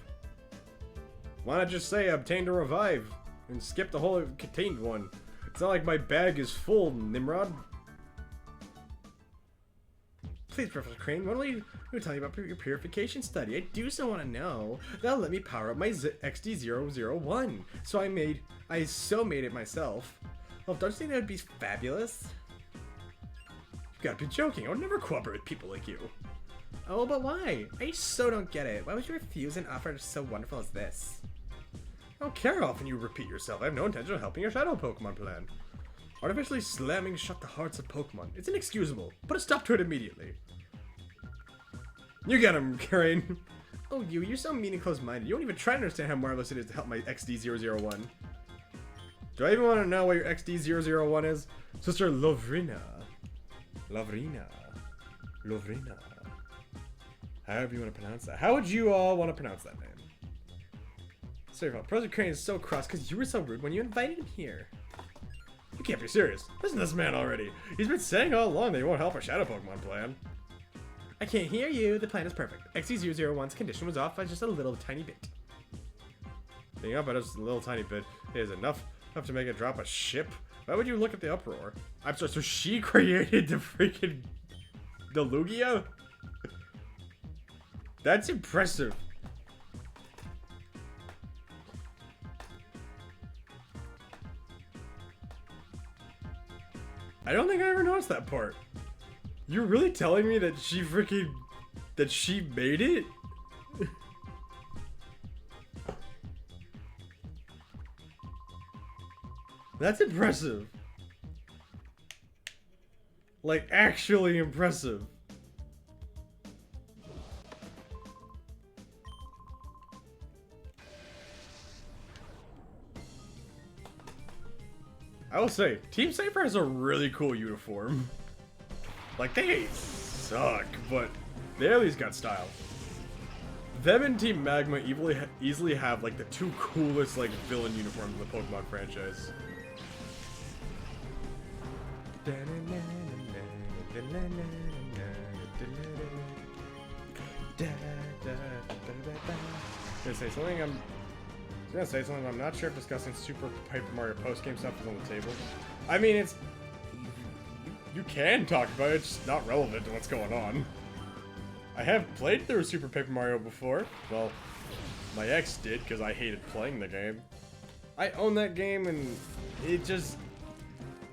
Why not just say obtained a revive and skip the whole contained one? It's not like my bag is full, Nimrod. Please, Professor Crane, what will you tell me about your purification study? I do so want to know. That'll let me power up my XD001. So I made it myself. Well, don't you think that would be fabulous? You've got to be joking. I would never cooperate with people like you. Oh, but why? I so don't get it. Why would you refuse an offer so wonderful as this? I don't care how often you repeat yourself. I have no intention of helping your shadow Pokemon plan. Artificially slamming shut the hearts of Pokemon. It's inexcusable. Put a stop to it immediately. You get him, Crane. Oh, you're so mean and close-minded. You don't even try to understand how marvelous it is to help my XD001. Do I even want to know what your XD001 is? Sister Lovrina. Lovrina. Lovrina. However you want to pronounce that. How would you all want to pronounce that name? Sorry, Professor Crane is so cross because you were so rude when you invited him here. You can't be serious. Listen to this man already. He's been saying all along that he won't help our Shadow Pokemon plan. I can't hear you. The plan is perfect. XD001's condition was off by just a little tiny bit. Being up by just a little tiny bit is enough to make it drop a ship. Why would you look at the uproar? I'm sorry, so she created the freaking Lugia? That's impressive. I don't think I ever noticed that part. You're really telling me that she made it? That's impressive. Like, actually impressive. I will say, Team Cipher has a really cool uniform. Like, they suck, but they at least got style. Them and Team Magma easily have, like, the two coolest, like, villain uniforms in the Pokemon franchise. Gonna say something. I'm not sure if discussing Super Paper Mario post-game stuff is on the table. I mean, it's... You can talk about it, it's just not relevant to what's going on. I have played through Super Paper Mario before. Well, my ex did, because I hated playing the game. I own that game, and it just...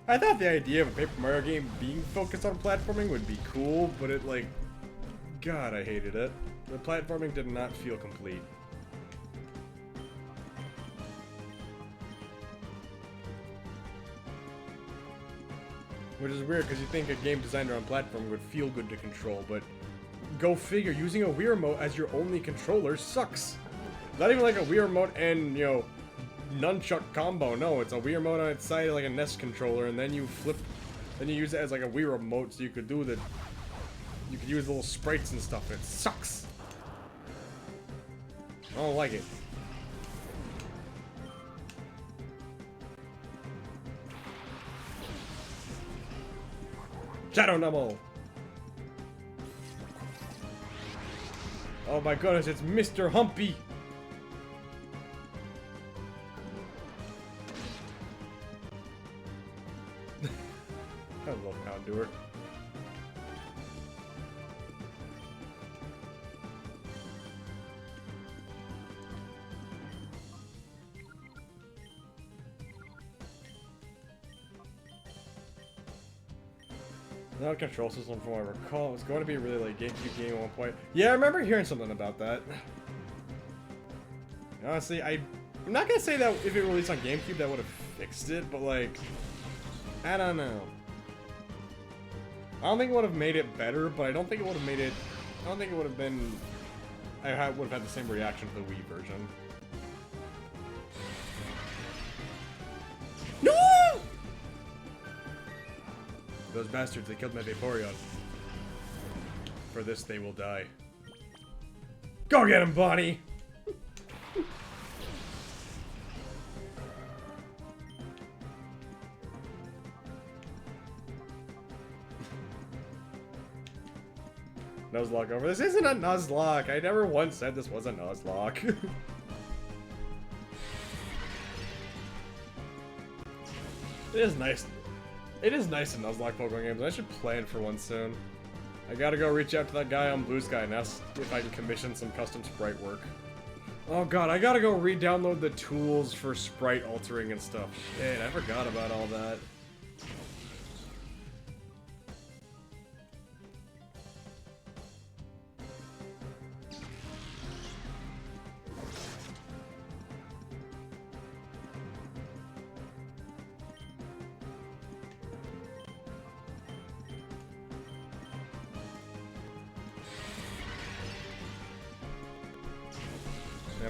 I thought the idea of a Paper Mario game being focused on platforming would be cool, but it, like... God, I hated it. The platforming did not feel complete. Which is weird, because you think a game designed around platforming would feel good to control, but go figure, using a Wii Remote as your only controller sucks. Not even like a Wii Remote and, you know, nunchuck combo. No, it's a Wii Remote on its side like a NES controller, and then you use it as like a Wii Remote so you could use little sprites and stuff. It sucks. I don't like it. Shadow Numble! Oh my goodness, it's Mr. Humpy! I love Condor. No control system from what I recall. It was going to be a really like GameCube game at one point. Yeah, I remember hearing something about that. Honestly, I'm not gonna say that if it released on GameCube that would have fixed it, but like, I don't know. I don't think it would have made it better, but I don't think it would have made it. I don't think it would have been. I would have had the same reaction to the Wii version. No! Those bastards, they killed my Vaporeon. For this, they will die. Go get him, Bonnie! Nuzlocke over. This isn't a Nuzlocke! I never once said this was a Nuzlocke. It is nice. It is nice to Nuzlocke Pokemon games. I should plan for one soon. I gotta go reach out to that guy on Blue Sky and ask if I can commission some custom sprite work. Oh god, I gotta go re-download the tools for sprite altering and stuff. Shit, I forgot about all that.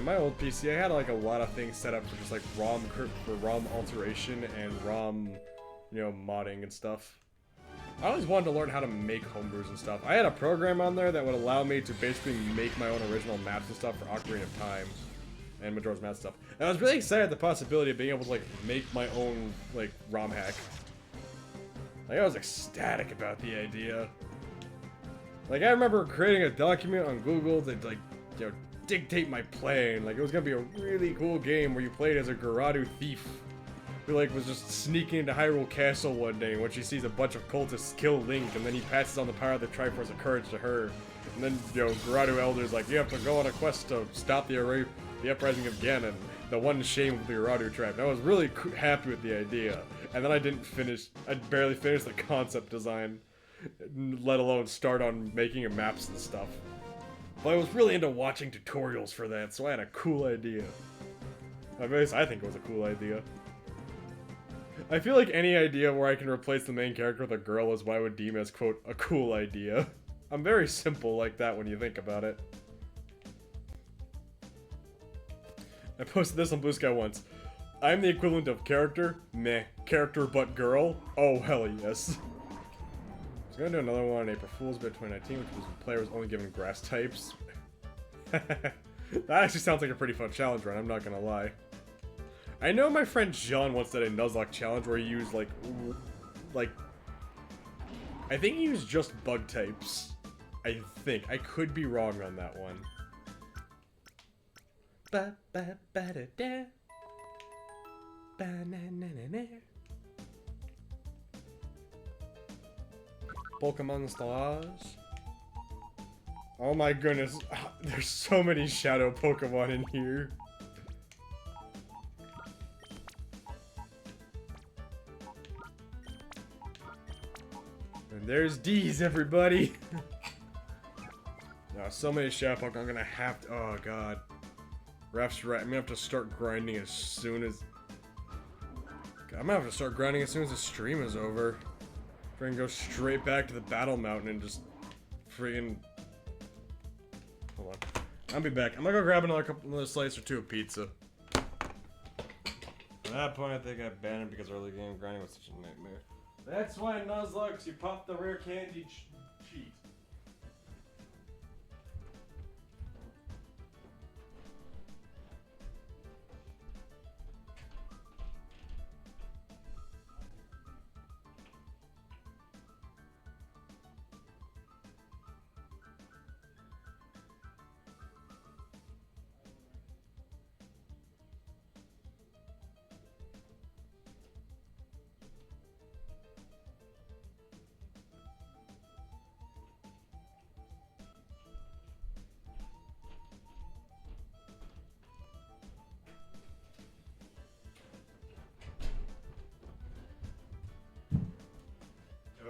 My old PC, I had like a lot of things set up for just like ROM alteration and ROM, you know, modding and stuff. I always wanted to learn how to make homebrews and stuff. I had a program on there that would allow me to basically make my own original maps and stuff for Ocarina of Time and Majora's Mask stuff. And I was really excited at the possibility of being able to like make my own like ROM hack. Like I was ecstatic about the idea. Like I remember creating a document on Google that like, you know, dictate my plan. Like it was gonna be a really cool game where you played as a Gerudo thief who like was just sneaking into Hyrule Castle one day when she sees a bunch of cultists kill Link, and then he passes on the power of the Triforce of Courage to her. And then, you know, Gerudo Elder's like, you have to go on a quest to stop the uprising of Ganon, the one shame of the Gerudo tribe. And I was really happy with the idea. And then I barely finished the concept design, let alone start on making maps and stuff. But I was really into watching tutorials for that, so I had a cool idea. At least I think it was a cool idea. I feel like any idea where I can replace the main character with a girl is what I would deem as, quote, a cool idea. I'm very simple like that when you think about it. I posted this on Blue Sky once. I'm the equivalent of character, meh. Character but girl? Oh, hell yes. I was gonna do another one on April Fool's Day 2019, which was the player was only given grass types. That actually sounds like a pretty fun challenge run, I'm not gonna lie. I know my friend John once did a Nuzlocke challenge where he used like, I think he used just bug types. I think. I could be wrong on that one. Ba ba ba da da. Ba na na na na. Pokemon Stars. Oh my goodness, there's so many shadow Pokemon in here. And there's D's, everybody. Oh, so many shadow Pokemon, I'm gonna have to, oh god. Raph's right, I'm gonna have to start grinding as soon as... I'm gonna have to start grinding as soon as the stream is over. Friggin' go straight back to the Battle Mountain and just friggin'... Hold on. I'll be back. I'm gonna go grab another slice or two of pizza. At that point, I think I banned it because early game grinding was such a nightmare. That's why Nuzlocke, you pop the rare candy cheat.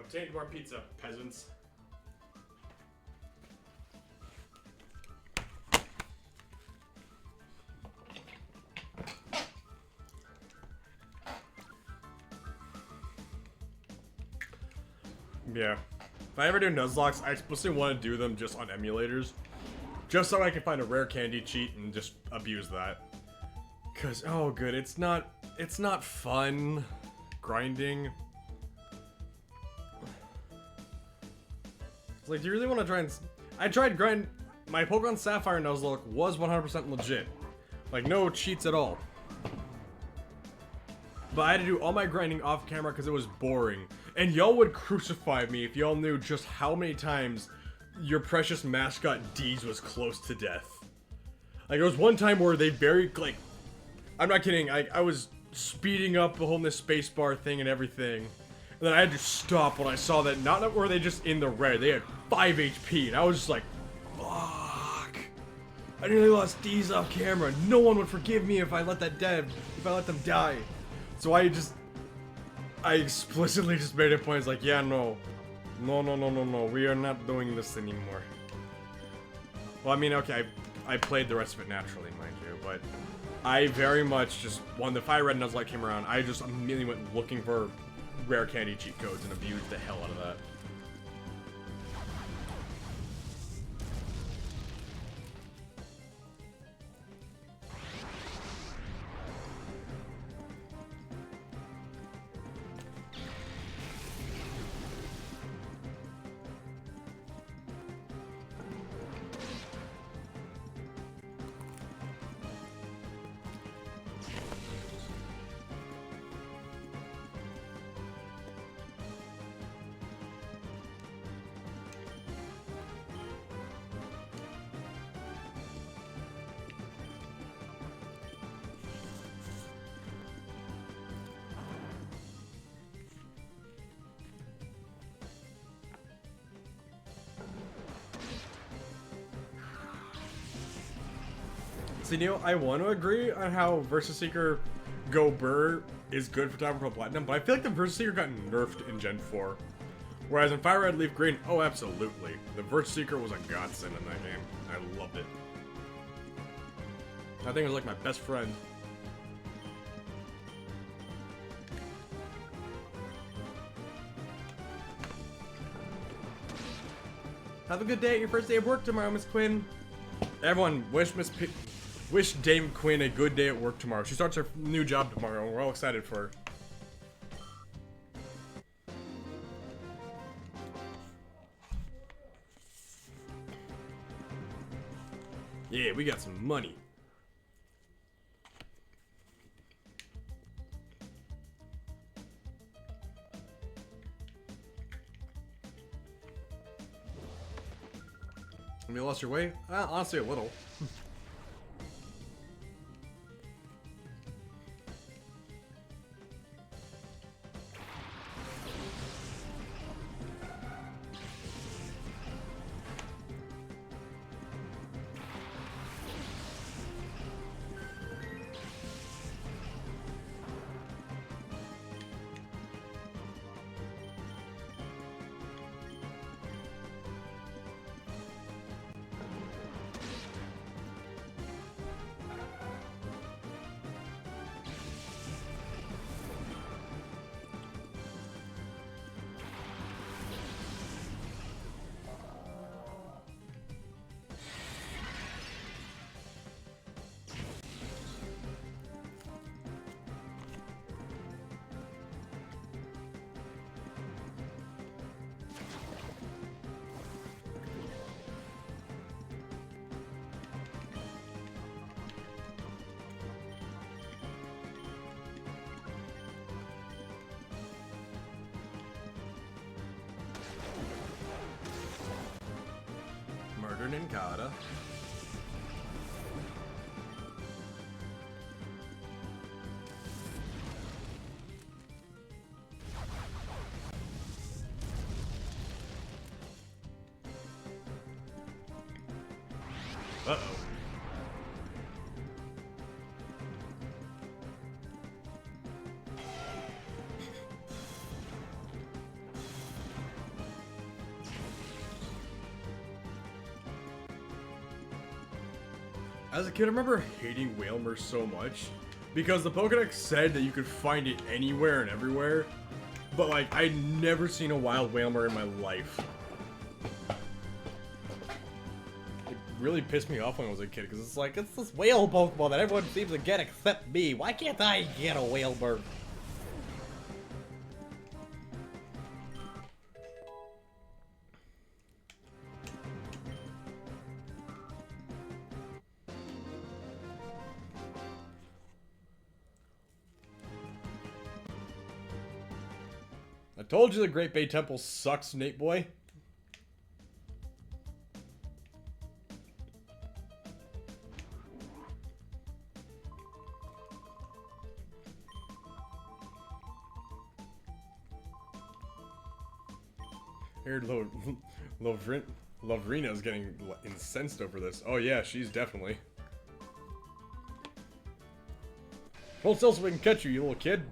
obtained more pizza, peasants. Yeah. If I ever do Nuzlocke, I explicitly want to do them just on emulators. Just so I can find a rare candy cheat and just abuse that. Cause, oh good, it's not fun grinding. It's like, do you really want to try and... I tried grind... My Pokemon Sapphire Nuzlocke was 100% legit. Like, no cheats at all. But I had to do all my grinding off camera because it was boring. And y'all would crucify me if y'all knew just how many times your precious mascot Deez was close to death. Like, there was one time where they buried, like... I'm not kidding, I was speeding up, holding this spacebar thing and everything. And then I had to stop when I saw that not were they just in the red, they had 5 HP. And I was just like, fuck. I nearly lost Deez off camera. No one would forgive me if I let them die. So I explicitly just made a point. It's like, yeah, no, we are not doing this anymore. Well, I mean, okay, I played the rest of it naturally, mind you, but I very much just, when the Fire Red Nuzlocke came around, I just immediately went looking for rare candy cheat codes and abused the hell out of that. So, Neil, I want to agree on how Versus Seeker Go Burr is good for Diamond Pro Platinum, but I feel like the Versus Seeker got nerfed in Gen 4. Whereas in Fire Red Leaf Green, oh, absolutely. The Versus Seeker was a godsend in that game. I loved it. I think it was like my best friend. Have a good day at your first day of work tomorrow, Miss Quinn. Everyone, wish Dame Quinn a good day at work tomorrow. She starts her new job tomorrow, and we're all excited for her. Yeah, we got some money. Have you lost your way? Honestly, a little. Ninkata. Uh-oh. As a kid, I remember hating Whalmer so much because the Pokedex said that you could find it anywhere and everywhere, but like I'd never seen a wild Whalmer in my life. It really pissed me off when I was a kid because it's like, it's this whale Pokemon that everyone seems to get except me. Why can't I get a Whalmer? I told you the Great Bay Temple sucks, Nate boy. I heard Lovrina's getting incensed over this. Oh yeah, she's definitely. Hold still so we can catch you, you little kid.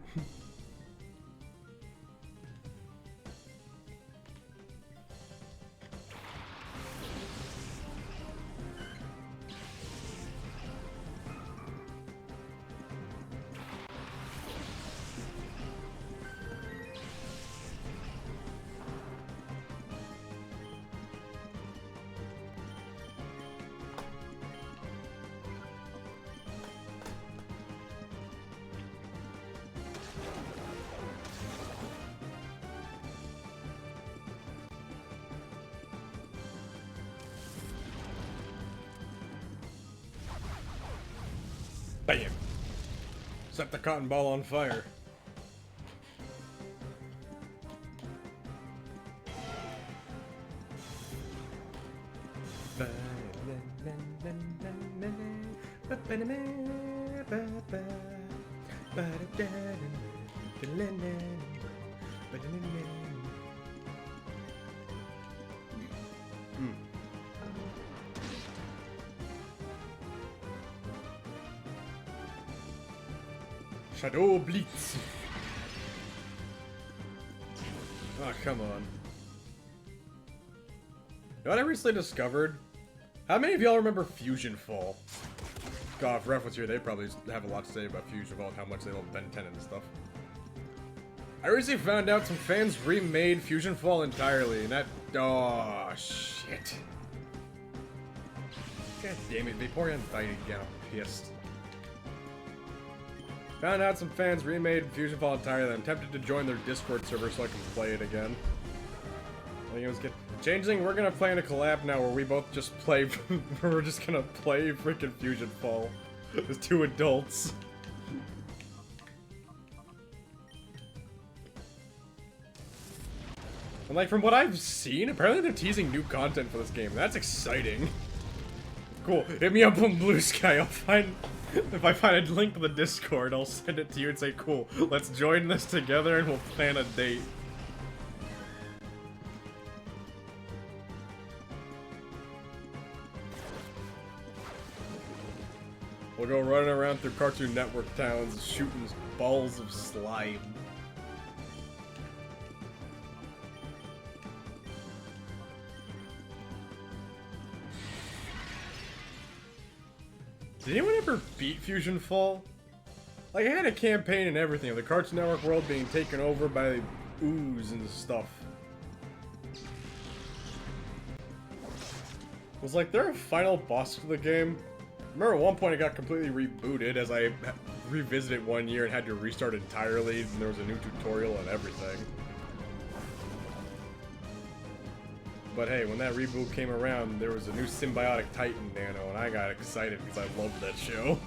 Bam! Set the cotton ball on fire. Shadow Blitz. Oh, come on. You know what I recently discovered? How many of y'all remember Fusion Fall? God, if Ref was here, they probably have a lot to say about Fusion Fall and how much they love Ben 10 and stuff. I recently found out some fans remade Fusion Fall entirely, and that... Oh, shit. God damn it, Vaporeon died again. I'm pissed. Found out some fans remade Fusion Fall entirely. I'm tempted to join their Discord server so I can play it again. I think it was good. Changeling, we're gonna play in a collab now where we both just play. We're just gonna play freaking Fusion Fall as two adults. And like from what I've seen, apparently they're teasing new content for this game. That's exciting. Cool. Hit me up on Blue Sky. I'll find. If I find a link to the Discord, I'll send it to you and say, cool, let's join this together and we'll plan a date. We'll go running around through Cartoon Network towns, shooting balls of slime. Did anyone ever beat Fusion Fall? Like, I had a campaign and everything of the Cartoon Network world being taken over by ooze and stuff. Was like there a final boss to the game? I remember at one point it got completely rebooted as I revisited one year and had to restart entirely, and there was a new tutorial and everything. But hey, when that reboot came around, there was a new Symbiotic Titan Nano, and I got excited because I loved that show.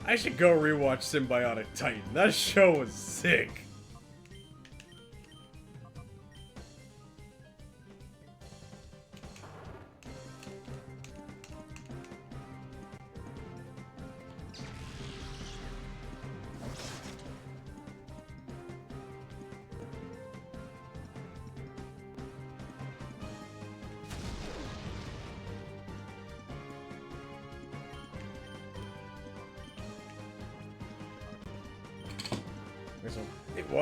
I should go rewatch Symbiotic Titan. That show was sick.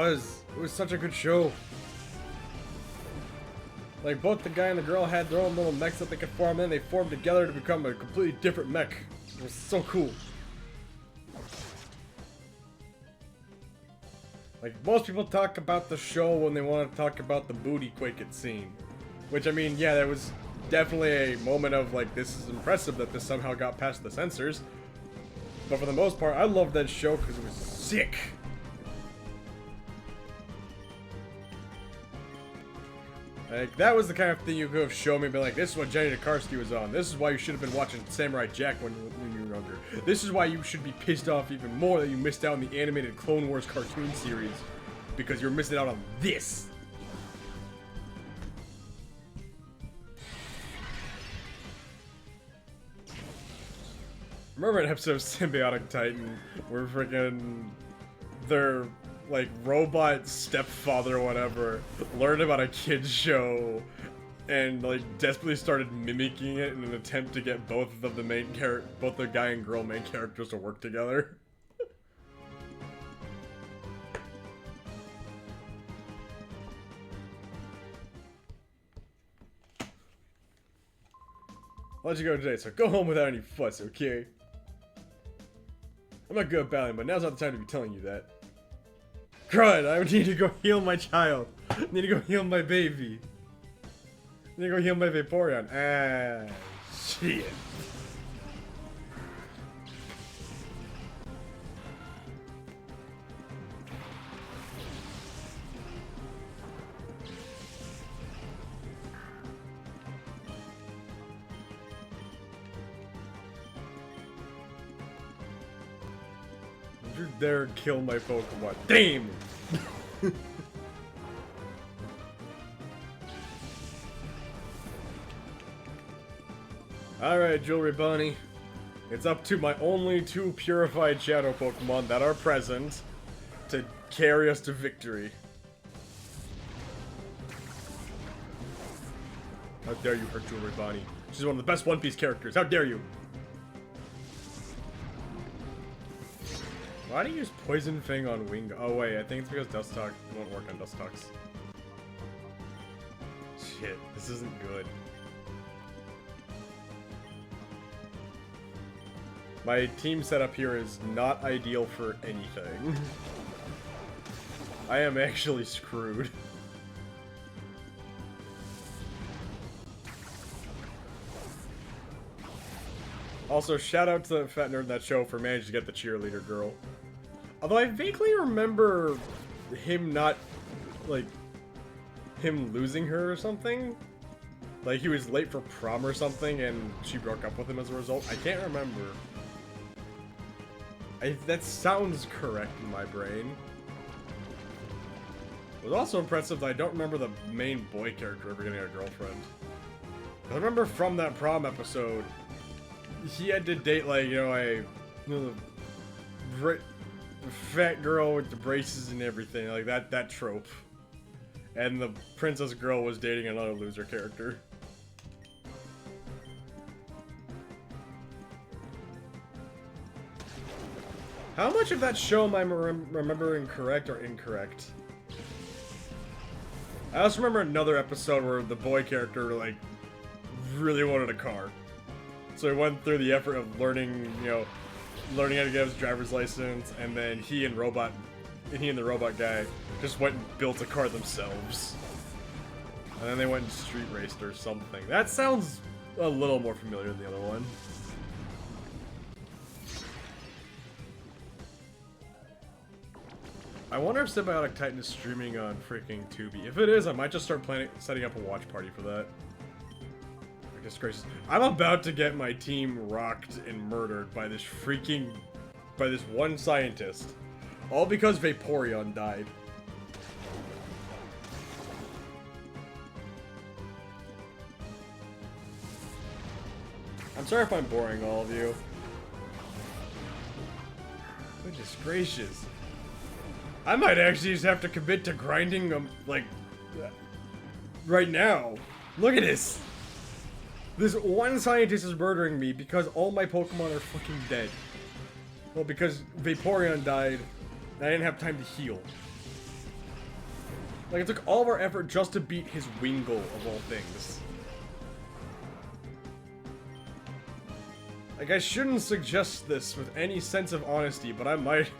It was such a good show. Like, both the guy and the girl had their own little mechs that they could form, and then they formed together to become a completely different mech. It was so cool. Like, most people talk about the show when they want to talk about the booty quake it scene. Which, I mean, yeah, that was definitely a moment of, like, this is impressive that this somehow got past the censors. But for the most part, I loved that show because it was sick. Like, that was the kind of thing you could have shown me, but like, this is what Jenny DeKarski was on. This is why you should have been watching Samurai Jack when you were younger. This is why you should be pissed off even more that you missed out on the animated Clone Wars cartoon series. Because you're missing out on this. Remember an episode of Symbiotic Titan where freaking their like robot stepfather or whatever learned about a kids show and like desperately started mimicking it in an attempt to get both of the main both the guy and girl main characters to work together. I'll let you go today, so go home without any fuss, okay? I'm not good at battling, but now's not the time to be telling you that. Crud, I need to go heal my child. I need to go heal my baby. I need to go heal my Vaporeon. Ah, shit. You dare kill my Pokemon. Damn! Alright, Jewelry Bunny. It's up to my only 2 purified Shadow Pokemon that are present to carry us to victory. How dare you hurt Jewelry Bunny? She's one of the best One Piece characters. How dare you? Why do you use Poison Fang on Wing? Oh wait, I think it's because Dustox won't work on Dustox. Shit, this isn't good. My team setup here is not ideal for anything. I am actually screwed. Also, shout out to the fat nerd in that show for managing to get the cheerleader girl. Although I vaguely remember him not, like, him losing her or something. Like, he was late for prom or something and she broke up with him as a result. I can't remember. That sounds correct in my brain. It was also impressive that I don't remember the main boy character ever getting a girlfriend. I remember from that prom episode, he had to date, like, the fat girl with the braces and everything, like that trope. And the princess girl was dating another loser character. How much of that show am I remembering correct or incorrect? I also remember another episode where the boy character, like, really wanted a car. So he went through the effort of learning, learning how to get his driver's license, and then he and the robot guy just went and built a car themselves. And then they went and street raced or something. That sounds a little more familiar than the other one. I wonder if Symbiotic Titan is streaming on freaking Tubi. If it is, I might just start setting up a watch party for that. Goodness gracious. I'm about to get my team rocked and murdered by this one scientist. All because Vaporeon died. I'm sorry if I'm boring all of you. Goodness gracious. I might actually just have to commit to grinding them, like, right now. Look at this! This one scientist is murdering me because all my Pokemon are fucking dead. Well, because Vaporeon died, and I didn't have time to heal. Like, it took all of our effort just to beat his Wingull, of all things. Like, I shouldn't suggest this with any sense of honesty, but I might...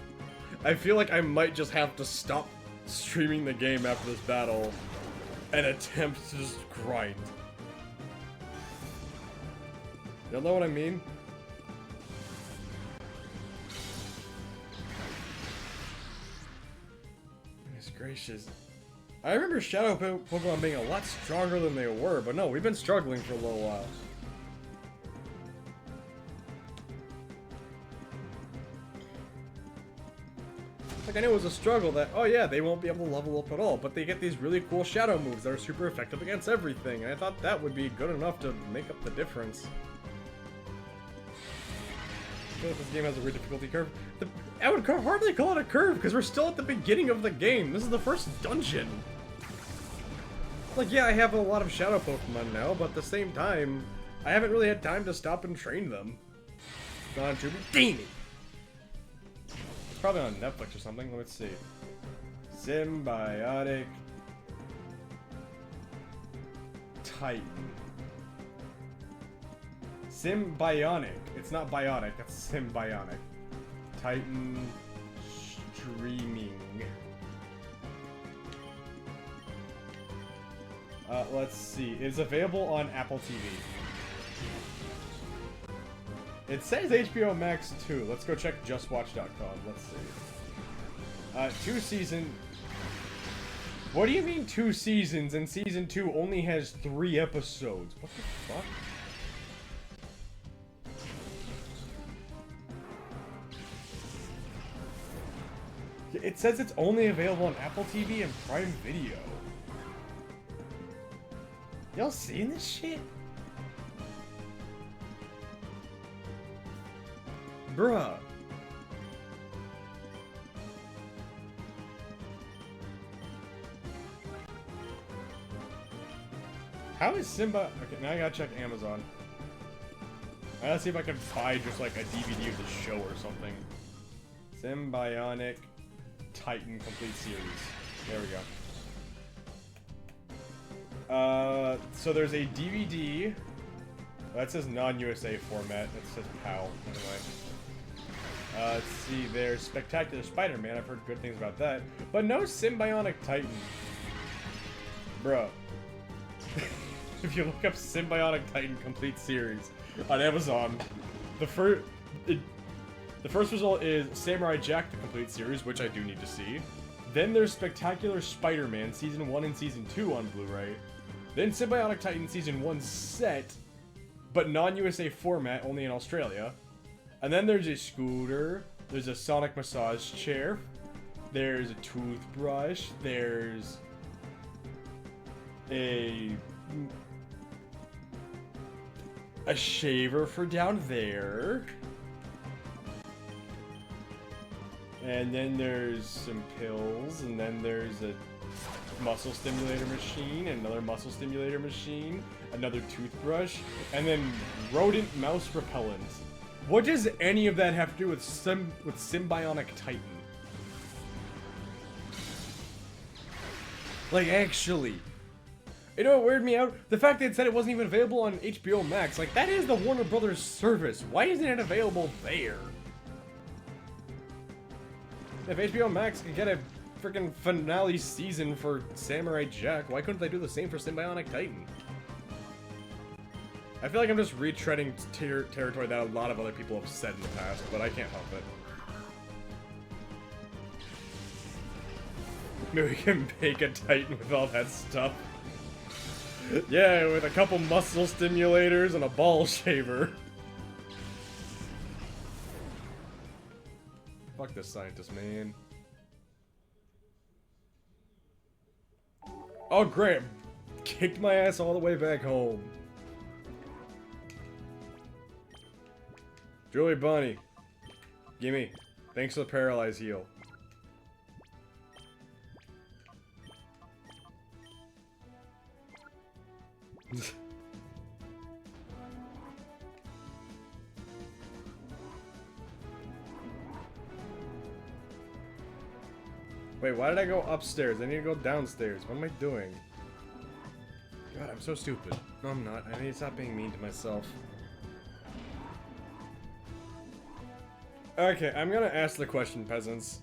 I feel like I might just have to stop streaming the game after this battle and attempt to just grind. Y'all know what I mean? Goodness gracious. I remember Shadow Pokemon being a lot stronger than they were, but no, we've been struggling for a little while. Like, I knew it was a struggle that, oh yeah, they won't be able to level up at all, but they get these really cool Shadow moves that are super effective against everything, and I thought that would be good enough to make up the difference. I feel like this game has a weird difficulty curve. I would hardly call it a curve, because we're still at the beginning of the game. This is the first dungeon. Like, yeah, I have a lot of Shadow Pokemon now, but at the same time, I haven't really had time to stop and train them. Gone to be It's probably on Netflix or something. Let's see. Symbiotic Titan. Symbionic. It's not bionic, it's symbionic. Titan streaming. Let's see. It's available on Apple TV. It says HBO Max 2. Let's go check justwatch.com. Let's see. 2 season. What do you mean 2 seasons and season 2 only has 3 episodes? What the fuck? It says it's only available on Apple TV and Prime Video. Y'all seen this shit? Bruh. How is Simba... Okay, now I gotta check Amazon. I gotta see if I can buy just like a DVD of the show or something. Symbionic Titan Complete Series. There we go. So there's a DVD. That says non-USA format. That says PAL, anyway. Let's see, there's Spectacular Spider-Man. I've heard good things about that. But no Symbionic Titan. Bruh. If you look up Symbionic Titan Complete Series on Amazon, the first result is Samurai Jack the Complete Series, which I do need to see. Then there's Spectacular Spider-Man Season 1 and Season 2 on Blu-ray. Then Symbionic Titan Season 1 set, but non-USA format, only in Australia. And then there's a scooter, there's a Sonic massage chair, there's a toothbrush, there's a shaver for down there. And then there's some pills, and then there's a muscle stimulator machine, another muscle stimulator machine, another toothbrush, and then rodent mouse repellent. What does any of that have to do with Symbionic Titan? Like, actually. You know what weirded me out? The fact that it said it wasn't even available on HBO Max. Like, that is the Warner Brothers service. Why isn't it available there? If HBO Max could get a freaking finale season for Samurai Jack, why couldn't they do the same for Symbionic Titan? I feel like I'm just retreading territory that a lot of other people have said in the past, but I can't help it. Maybe we can make a Titan with all that stuff. Yeah, with a couple muscle stimulators and a ball shaver. Fuck this scientist, man. Oh, great. Kicked my ass all the way back home. Julie Bunny. Gimme. Thanks for the paralyzed heal. Wait, why did I go upstairs? I need to go downstairs. What am I doing? God, I'm so stupid. No, I'm not. I need to stop being mean to myself. Okay, I'm gonna ask the question, peasants.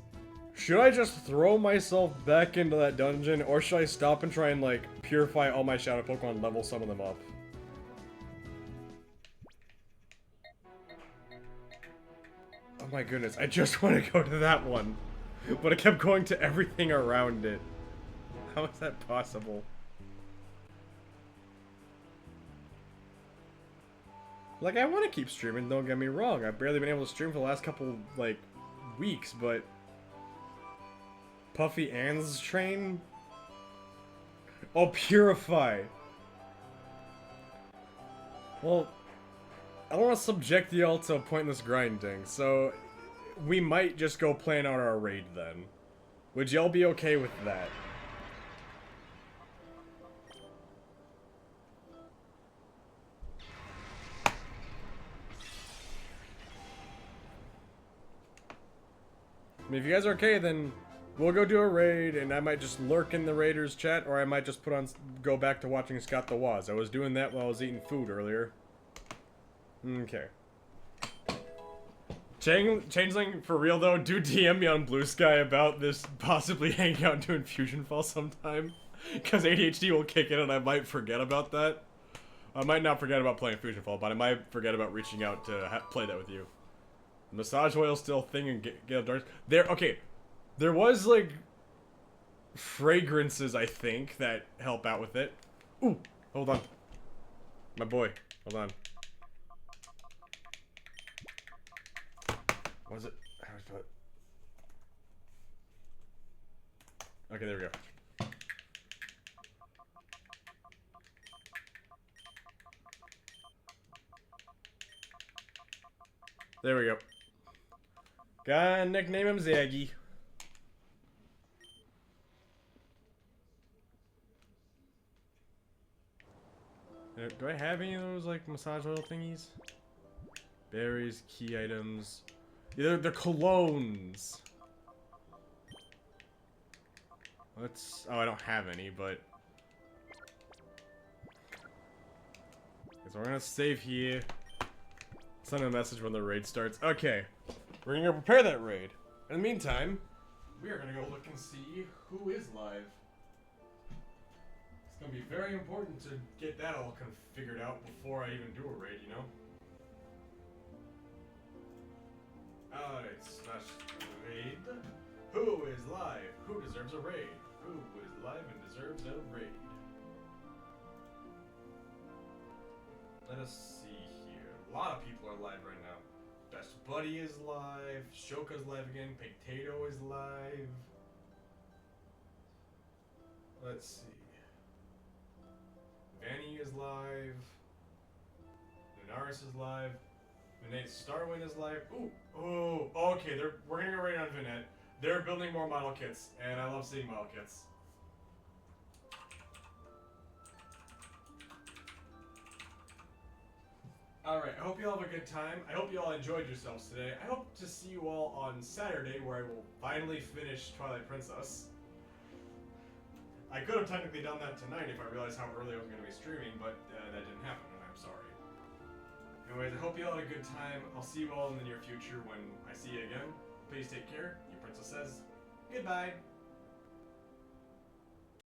Should I just throw myself back into that dungeon, or should I stop and try and, like, purify all my Shadow Pokemon and level some of them up? Oh my goodness, I just want to go to that one. But I kept going to everything around it. How is that possible? Like, I want to keep streaming, don't get me wrong. I've barely been able to stream for the last couple, like, weeks, but... Puffy Ann's train? Oh, Purify! Well, I don't want to subject y'all to pointless grinding, so... We might just go plan out our raid then. Would y'all be okay with that? I mean, if you guys are okay, then we'll go do a raid, and I might just lurk in the Raiders chat, or I might just go back to watching Scott the Woz. I was doing that while I was eating food earlier. Okay. Changeling, for real though, do DM me on Blue Sky about this possibly hanging out and doing Fusion Fall sometime. Because ADHD will kick in and I might forget about that. I might not forget about playing Fusion Fall, but I might forget about reaching out to play that with you. Massage oil still thing and Gale Darts. Okay. There was, like, fragrances, I think, that help out with it. Ooh, hold on. My boy, hold on. What was it? How do I do it? Okay, there we go. There we go. Gotta nickname him Zaggy. Do I have any of those, like, massage oil thingies? Berries, key items. Yeah, they're colognes. Oh, I don't have any, but... Okay, so we're gonna save here. Send a message when the raid starts. Okay. We're gonna go prepare that raid. In the meantime, we are gonna go look and see who is live. It's gonna be very important to get that all figured out before I even do a raid, you know? Alright, slash raid. Who is live? Who deserves a raid? Who is live and deserves a raid? Let us see here. A lot of people are live right now. Best Buddy is live. Shoka's live again. Potato is live. Let's see. Vanny is live. Lunaris is live. Vinette Starwind is live. Ooh, oh, okay. We're gonna go right on Vinette. They're building more model kits, and I love seeing model kits. Alright, I hope you all have a good time. I hope you all enjoyed yourselves today. I hope to see you all on Saturday, where I will finally finish Twilight Princess. I could have technically done that tonight if I realized how early I was going to be streaming, but that didn't happen, and I'm sorry. Anyways, I hope you all had a good time. I'll see you all in the near future when I see you again. Please take care. Your princess says goodbye.